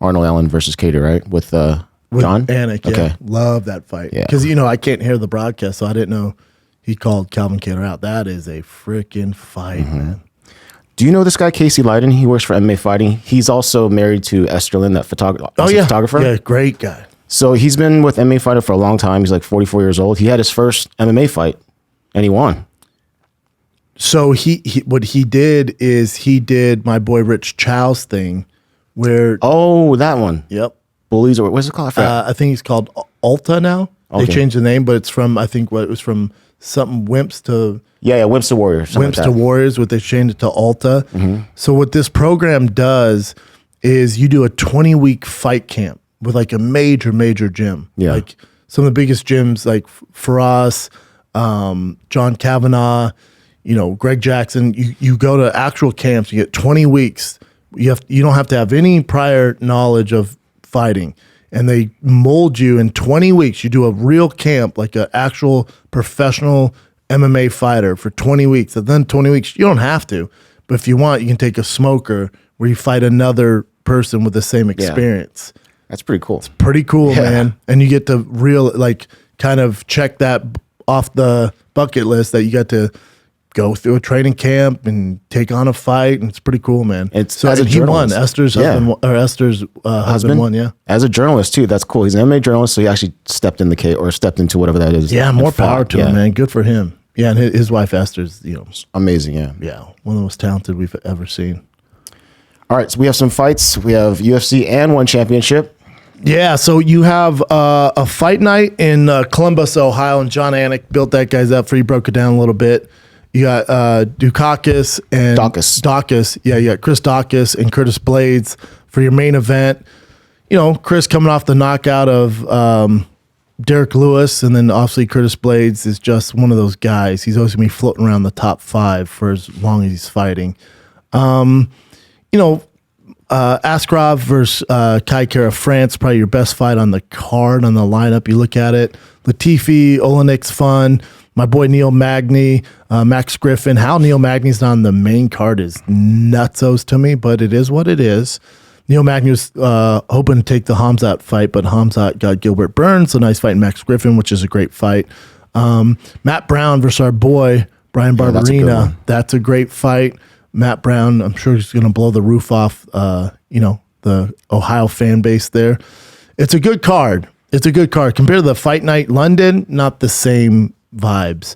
Arnold Allen versus Cater, right? With Jon Anik. Yeah. Okay. Love that fight. Yeah. Because I can't hear the broadcast, so I didn't know he called Calvin Cater out. That is a freaking fight, man. Do you know this guy, Casey Leiden? He works for MMA Fighting. He's also married to Esterlin, that photographer. Yeah, great guy. So he's been with MMA Fighter for a long time. He's like 44 years old. He had his first MMA fight, and he won. So he what he did is he did my boy Rich Chow's thing, where that one. Yep. Bullies, or what's it called? I think he's called Ulta now. Okay. They changed the name, but it's from it was from something Wimps to Wimps to Warriors. Wimps to Warriors. What they changed it to Ulta. Mm-hmm. So what this program does is you do a 20-week fight camp with like a major gym. Yeah. Like some of the biggest gyms, like for us, John Kavanaugh, Greg Jackson. You go to actual camps. You get 20 weeks. You don't have to have any prior knowledge of fighting, and they mold you in 20 weeks. You do a real camp, like an actual professional MMA fighter for 20 weeks. And then 20 weeks, you don't have to, but if you want, you can take a smoker where you fight another person with the same experience. Yeah. That's pretty cool. It's pretty cool, man. And you get to kind of check that off the bucket list that you got to go through a training camp and take on a fight, and it's pretty cool, man. He won. Esther's husband won. Yeah, as a journalist too. That's cool. He's an MMA journalist, so he actually stepped into whatever that is. Yeah, more power to him, man. Good for him. Yeah, and his wife Esther's amazing. Yeah, one of the most talented we've ever seen. All right, so we have some fights. We have UFC and one championship. Yeah, so you have a fight night in Columbus, Ohio, and Jon Anik built that guy's up for you. Broke it down a little bit. You got Daukaus and Daukaus. Yeah, you got Chris Daukaus and Curtis Blaydes for your main event. Chris coming off the knockout of Derek Lewis, and then obviously Curtis Blaydes is just one of those guys. He's always going to be floating around the top 5 for as long as he's fighting. Askarov versus Kai Kara France, probably your best fight on the card, on the lineup. You look at it. Latifi, Olenik's fun. My boy Neil Magny, Max Griffin. How Neil Magny's not on the main card is nutsos to me, but it is what it is. Neil Magny was hoping to take the Khamzat fight, but Khamzat got Gilbert Burns. A nice fight in Max Griffin, which is a great fight. Matt Brown versus our boy Brian Barberina. That's a great fight. Matt Brown, I'm sure he's going to blow the roof off, the Ohio fan base there. It's a good card. Compared to the Fight Night London, not the same vibes.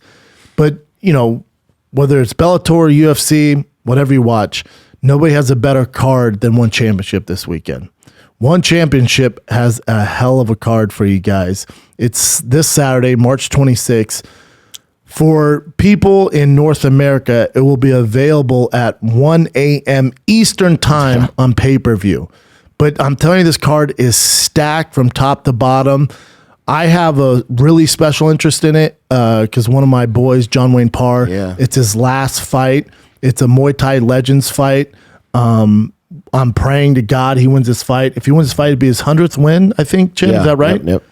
But, whether it's Bellator, UFC, whatever you watch, nobody has a better card than One Championship this weekend. One Championship has a hell of a card for you guys. It's this Saturday, March 26th. For people in North America, it will be available at 1 a.m. Eastern time on pay-per-view. But I'm telling you, this card is stacked from top to bottom. I have a really special interest in it because one of my boys, John Wayne Parr, it's his last fight. It's a Muay Thai Legends fight. I'm praying to God he wins this fight. If he wins this fight, it'd be his 100th win, I think, Chip. Is that right? Yep.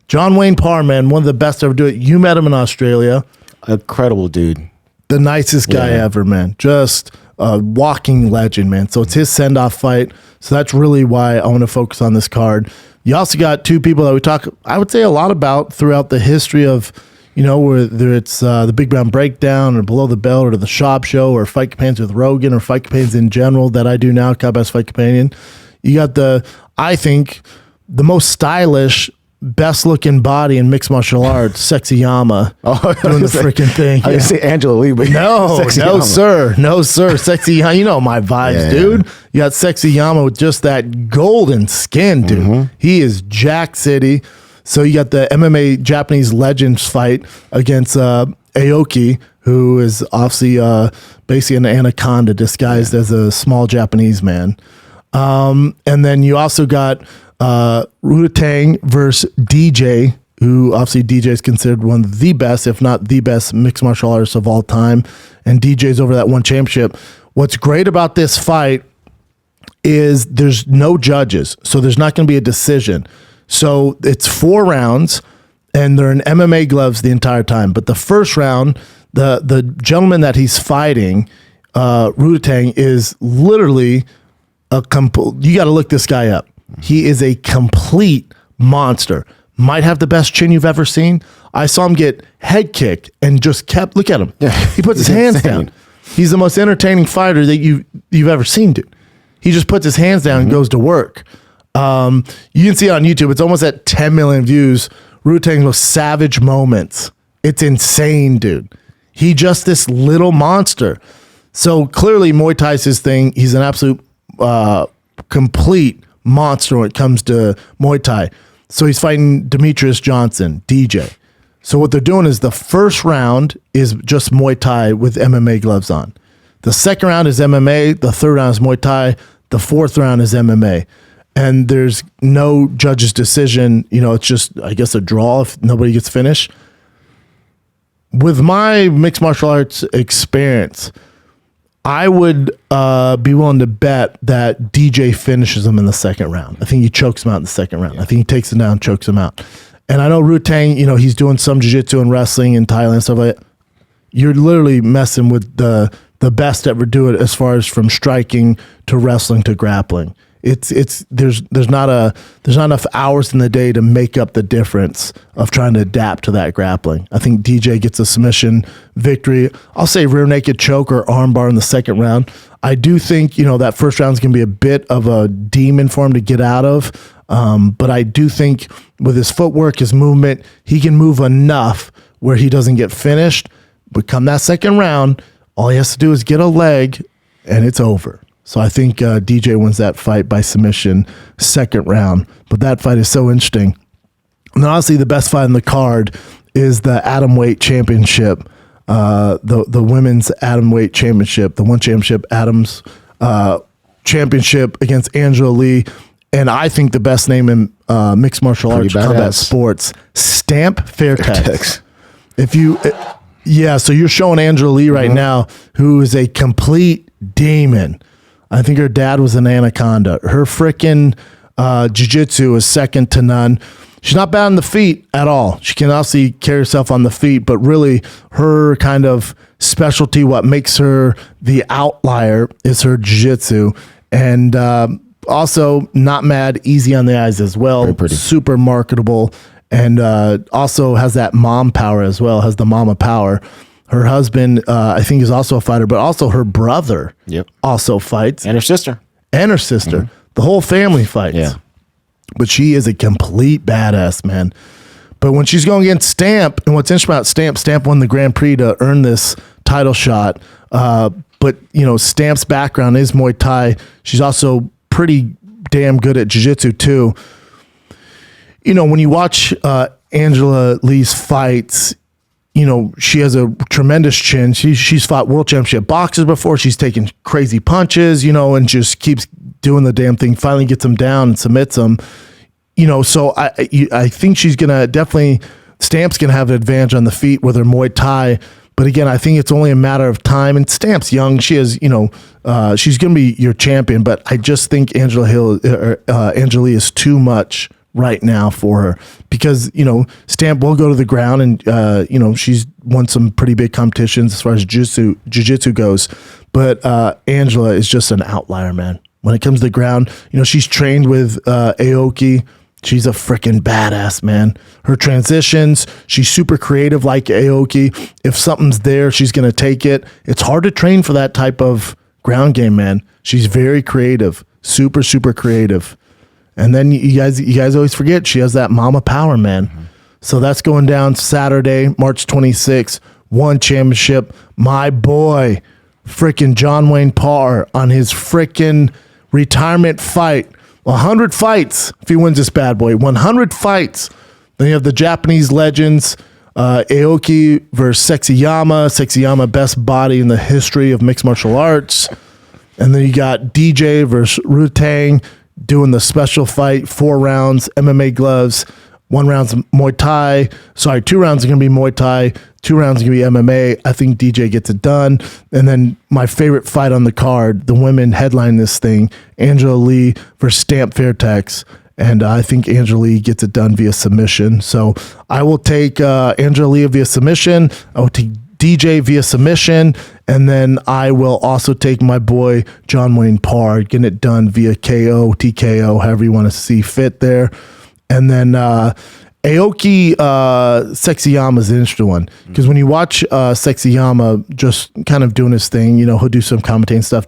John Wayne Parr, man, one of the best to ever do it. You met him in Australia. Incredible dude. The nicest guy ever, man. Just a walking legend, man. So it's his send-off fight. So that's really why I want to focus on this card. You also got two people that we talk, I would say, a lot about throughout the history of, whether it's the Big Brown Breakdown or Below the Belt or the Schaub Show or Fight Companions with Rogan or Fight Companions in general that I do now, Cowboys Fight Companion. You got I think, the most stylish, best-looking body in mixed martial arts, Sexy Yama, doing the freaking thing. I say Angela Lee, but no, sir. Sexy Yama, you know my vibes, dude. You got Sexy Yama with just that golden skin, dude. He is Jack City. So you got the MMA Japanese Legends fight against Aoki, who is obviously basically an anaconda disguised as a small Japanese man. And then you also got Rodtang versus DJ, who obviously DJ is considered one of the best, if not the best, mixed martial artists of all time. And DJ's over that one championship. What's great about this fight is there's no judges, so there's not going to be a decision. So it's 4 rounds, and they're in MMA gloves the entire time. But the first round, the gentleman that he's fighting, Rodtang, is literally you got to look this guy up. He is a complete monster. Might have the best chin you've ever seen. I saw him get head kicked and just look at him. Yeah, he puts his hands down. He's the most entertaining fighter that you've ever seen, dude. He just puts his hands down and goes to work. You can see it on YouTube. It's almost at 10 million views. Rodtang's most savage moments. It's insane, dude. He just this little monster. So clearly Muay Thai's his thing. He's an absolute complete monster when it comes to Muay Thai. So he's fighting Demetrious Johnson, DJ. So what they're doing is the first round is just Muay Thai with MMA gloves on. The second round is MMA. The third round is Muay Thai. The fourth round is MMA. And there's no judge's decision. It's just, I guess, a draw if nobody gets finished. With my mixed martial arts experience, I would be willing to bet that DJ finishes him in the second round. I think he chokes him out in the second round. I think he takes him down, chokes him out. And I know Rodtang, he's doing some jiu-jitsu and wrestling in Thailand and stuff like that. You're literally messing with the best to ever do it as far as from striking to wrestling to grappling. There's not enough hours in the day to make up the difference of trying to adapt to that grappling. I think DJ gets a submission victory. I'll say rear naked choke or armbar in the second round. I do think that first round is going to be a bit of a demon for him to get out of. But I do think with his footwork, his movement, he can move enough where he doesn't get finished. But come that second round, all he has to do is get a leg, and it's over. So I think DJ wins that fight by submission second round. But that fight is so interesting. And honestly, the best fight in the card is the Atomweight Championship, the women's Atomweight Championship, the one championship, Adams Championship against Angela Lee. And I think the best name in mixed martial arts combat sports, Stamp Fairtex. So you're showing Angela Lee right now, who is a complete demon. I think her dad was an anaconda. Her freaking jiu-jitsu is second to none. She's not bad on the feet at all. She can obviously carry herself on the feet, but really her kind of specialty, what makes her the outlier, is her jiu-jitsu. And also not mad, easy on the eyes as well. Very pretty. Super marketable. And also has that mom power as well, has the mama power. Her husband, I think, is also a fighter, but also her brother also fights. And her sister. The whole family fights. Yeah. But she is a complete badass, man. But when she's going against Stamp, and what's interesting about Stamp won the Grand Prix to earn this title shot. But, Stamp's background is Muay Thai. She's also pretty damn good at jiu-jitsu, too. When you watch Angela Lee's fights, she has a tremendous chin. She's fought world championship boxers before. She's taken crazy punches, and just keeps doing the damn thing. Finally gets them down and submits them. So I think she's gonna definitely, Stamp's gonna have an advantage on the feet with her Muay Thai. But again, I think it's only a matter of time. And Stamp's young. She has, she's gonna be your champion. But I just think Angela Lee is too much right now for her, because Stamp will go to the ground, and she's won some pretty big competitions as far as jiu-jitsu goes, But Angela is just an outlier, man. When it comes to the ground, she's trained with Aoki. She's a freaking badass, man. Her transitions, she's super creative like Aoki. If something's there, she's going to take it. It's hard to train for that type of ground game, man. She's very creative, super, super creative. And then you guys always forget she has that mama power, man. Mm-hmm. So that's going down Saturday, March 26th, One Championship. My boy, freaking John Wayne Parr on his freaking retirement fight. 100 fights if he wins this bad boy. 100 fights. Then you have the Japanese legends, Aoki versus Sexyama. Sexyama, best body in the history of mixed martial arts. And then you got DJ versus Rodtang doing the special fight, 4 rounds, MMA gloves. 1 round's Muay Thai. Sorry, 2 rounds are going to be Muay Thai. 2 rounds are going to be MMA. I think DJ gets it done. And then my favorite fight on the card, the women headline this thing, Angela Lee versus Stamp Fairtex. And I think Angela Lee gets it done via submission. So I will take Angela Lee via submission. I will take DJ via submission. And then I will also take my boy John Wayne Parr, getting it done via KO, TKO, however you want to see fit there. And then Aoki Sexyama is an interesting one because when you watch Sexyama just kind of doing his thing, he'll do some commentating stuff.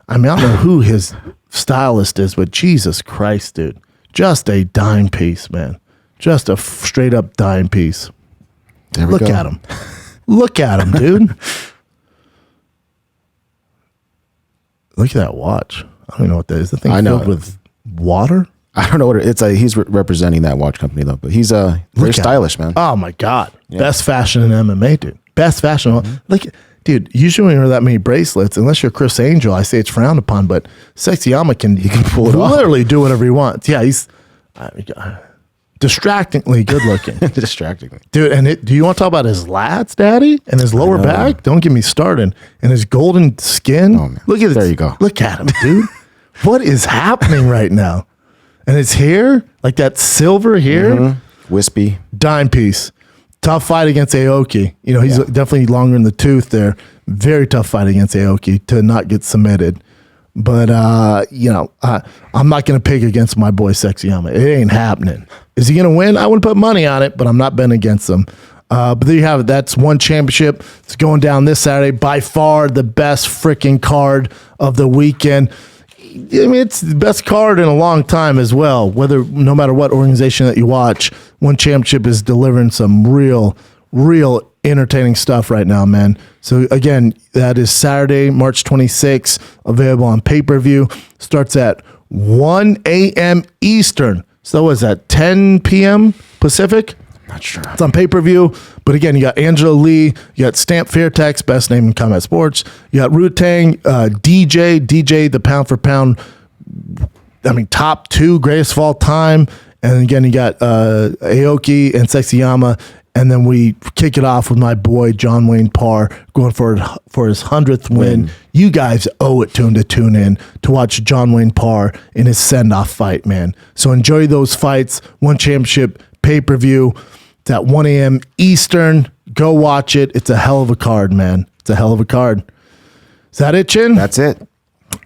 I don't know who his stylist is, but Jesus Christ, dude, just a dime piece, man. Just a straight up dime piece. There we go. Look at him. Look at him, dude. Look at that watch. I don't know what that is. The thing filled with water? I don't know what it's. He's representing that watch company though, but he's very stylish, man. Oh my God, best fashion in MMA, dude. Best fashion. Like, dude, usually when you wear that many bracelets, unless you're Chris Angel, I say it's frowned upon. But Sexyama can pull it off. Literally do whatever he wants. Yeah, he's distractingly good looking. Distractingly, dude. And do you want to talk about his lats, Daddy, and his lower back? Don't get me started. And his golden skin. Oh, man. Look at this. There you go. Look at him, dude. What is happening right now? And his hair, like that silver hair, wispy, dime piece. Tough fight against Aoki. He's definitely longer in the tooth there. Very tough fight against Aoki to not get submitted. But I'm not going to pick against my boy Sexyama. It ain't happening. Is he going to win? I wouldn't put money on it, but I'm not betting against him. But there you have it. That's One Championship. It's going down this Saturday. By far the best freaking card of the weekend. I mean, it's the best card in a long time as well. No matter what organization that you watch, One Championship is delivering some real entertaining stuff right now, man. So again, that is Saturday, March 26th, available on pay-per-view. Starts at 1 a.m. Eastern. So what is that, 10 p.m. Pacific? Not sure. It's on pay-per-view. But again, you got Angela Lee, you got Stamp Fairtex, best name in combat sports. You got Rodtang, DJ, the pound for pound, top 2 greatest of all time. And again, you got Aoki and Sexyama. And then we kick it off with my boy, John Wayne Parr, going for his 100th win. You guys owe it to him to tune in to watch John Wayne Parr in his send-off fight, man. So enjoy those fights. One Championship pay-per-view. It's at 1 a.m. Eastern. Go watch it. It's a hell of a card, man. It's a hell of a card. Is that it, Chin? That's it.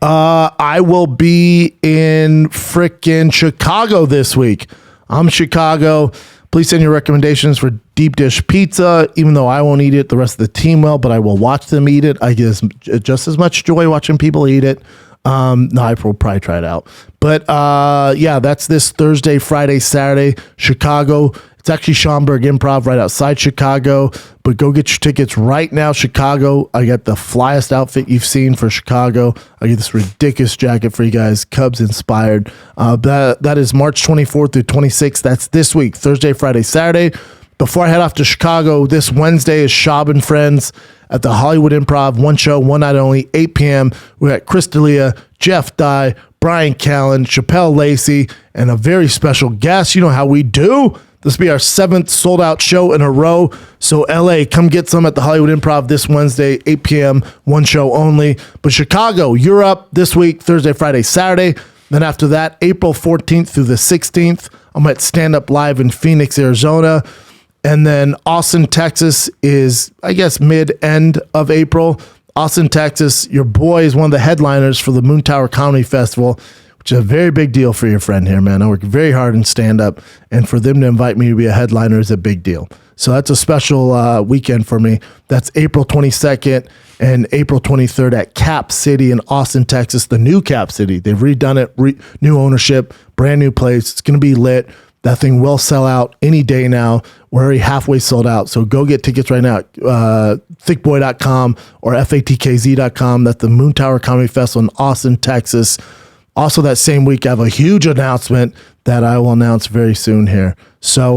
I will be in frickin' Chicago this week. I'm Chicago. Please send your recommendations for deep dish pizza. Even though I won't eat it, the rest of the team will, but I will watch them eat it. I get just as much joy watching people eat it. No, I will probably try it out. But that's this Thursday, Friday, Saturday, Chicago. It's actually Schaumburg Improv right outside Chicago. But go get your tickets right now, Chicago. I got the flyest outfit you've seen for Chicago. I get this ridiculous jacket for you guys, Cubs inspired. That is March 24th through 26th. That's this week, Thursday, Friday, Saturday. Before I head off to Chicago, this Wednesday is Schaub and Friends at the Hollywood Improv. One show, one night only, 8 p.m. We got Chris D'Elia, Jeff Dye, Brian Callen, Chappelle Lacey, and a very special guest. You know how we do. This will be our 7th sold-out show in a row. So, LA, come get some at the Hollywood Improv this Wednesday, 8 p.m., one show only. But Chicago, you're up this week, Thursday, Friday, Saturday. Then after that, April 14th through the 16th, I'm at Stand Up Live in Phoenix, Arizona. And then Austin, Texas is, I guess, mid-end of April. Austin, Texas. Your boy is one of the headliners for the Moon Tower Comedy Festival, which is a very big deal for your friend here, man. I work very hard in stand-up, and for them to invite me to be a headliner is a big deal. So that's a special weekend for me. That's April 22nd and April 23rd at Cap City in Austin, Texas, the new Cap City. They've redone it, new ownership, brand new place. It's going to be lit. That thing will sell out any day now. We're already halfway sold out. So go get tickets right now. thickboy.com or fatkz.com. That's the Moon Tower Comedy Festival in Austin, Texas. Also that same week, I have a huge announcement that I will announce very soon here. So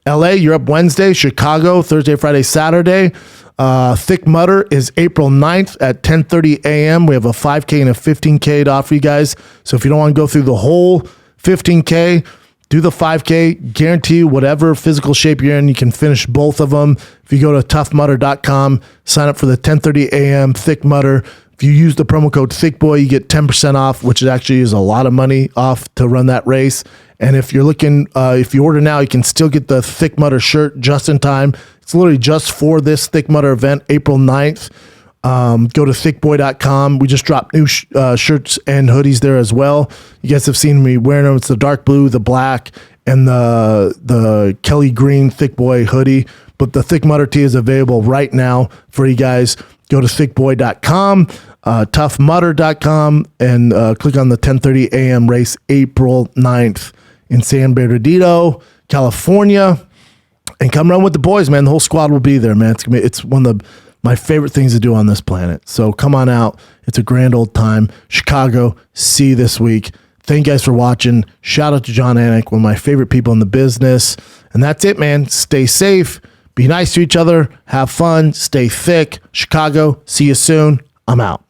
LA, you're up Wednesday. Chicago, Thursday, Friday, Saturday. Thick Mutter is April 9th at 10:30 a.m. We have a 5K and a 15K to offer you guys. So if you don't want to go through the whole 15K, do the 5K. Guarantee you whatever physical shape you're in, you can finish both of them. If you go to toughmutter.com, sign up for the 10:30 a.m. Thick Mutter. If you use the promo code ThickBoy, you get 10% off, which actually is a lot of money off to run that race. And if you're looking, if you order now, you can still get the Thick Mutter shirt just in time. It's literally just for this Thick Mutter event, April 9th. Go to thickboy.com. We just dropped new shirts and hoodies there as well. You guys have seen me wearing them. It's the dark blue, the black, and the Kelly green Thick Boy hoodie. But the Thick Mutter tee is available right now for you guys. Go to thickboy.com, toughmutter.com, and click on the 10:30 a.m. race April 9th in San Bernardino, California. And come run with the boys, man. The whole squad will be there, man. It's one of my favorite things to do on this planet. So come on out. It's a grand old time. Chicago, see you this week. Thank you guys for watching. Shout out to Jon Anik, one of my favorite people in the business. And that's it, man. Stay safe. Be nice to each other. Have fun. Stay thick. Chicago, see you soon. I'm out.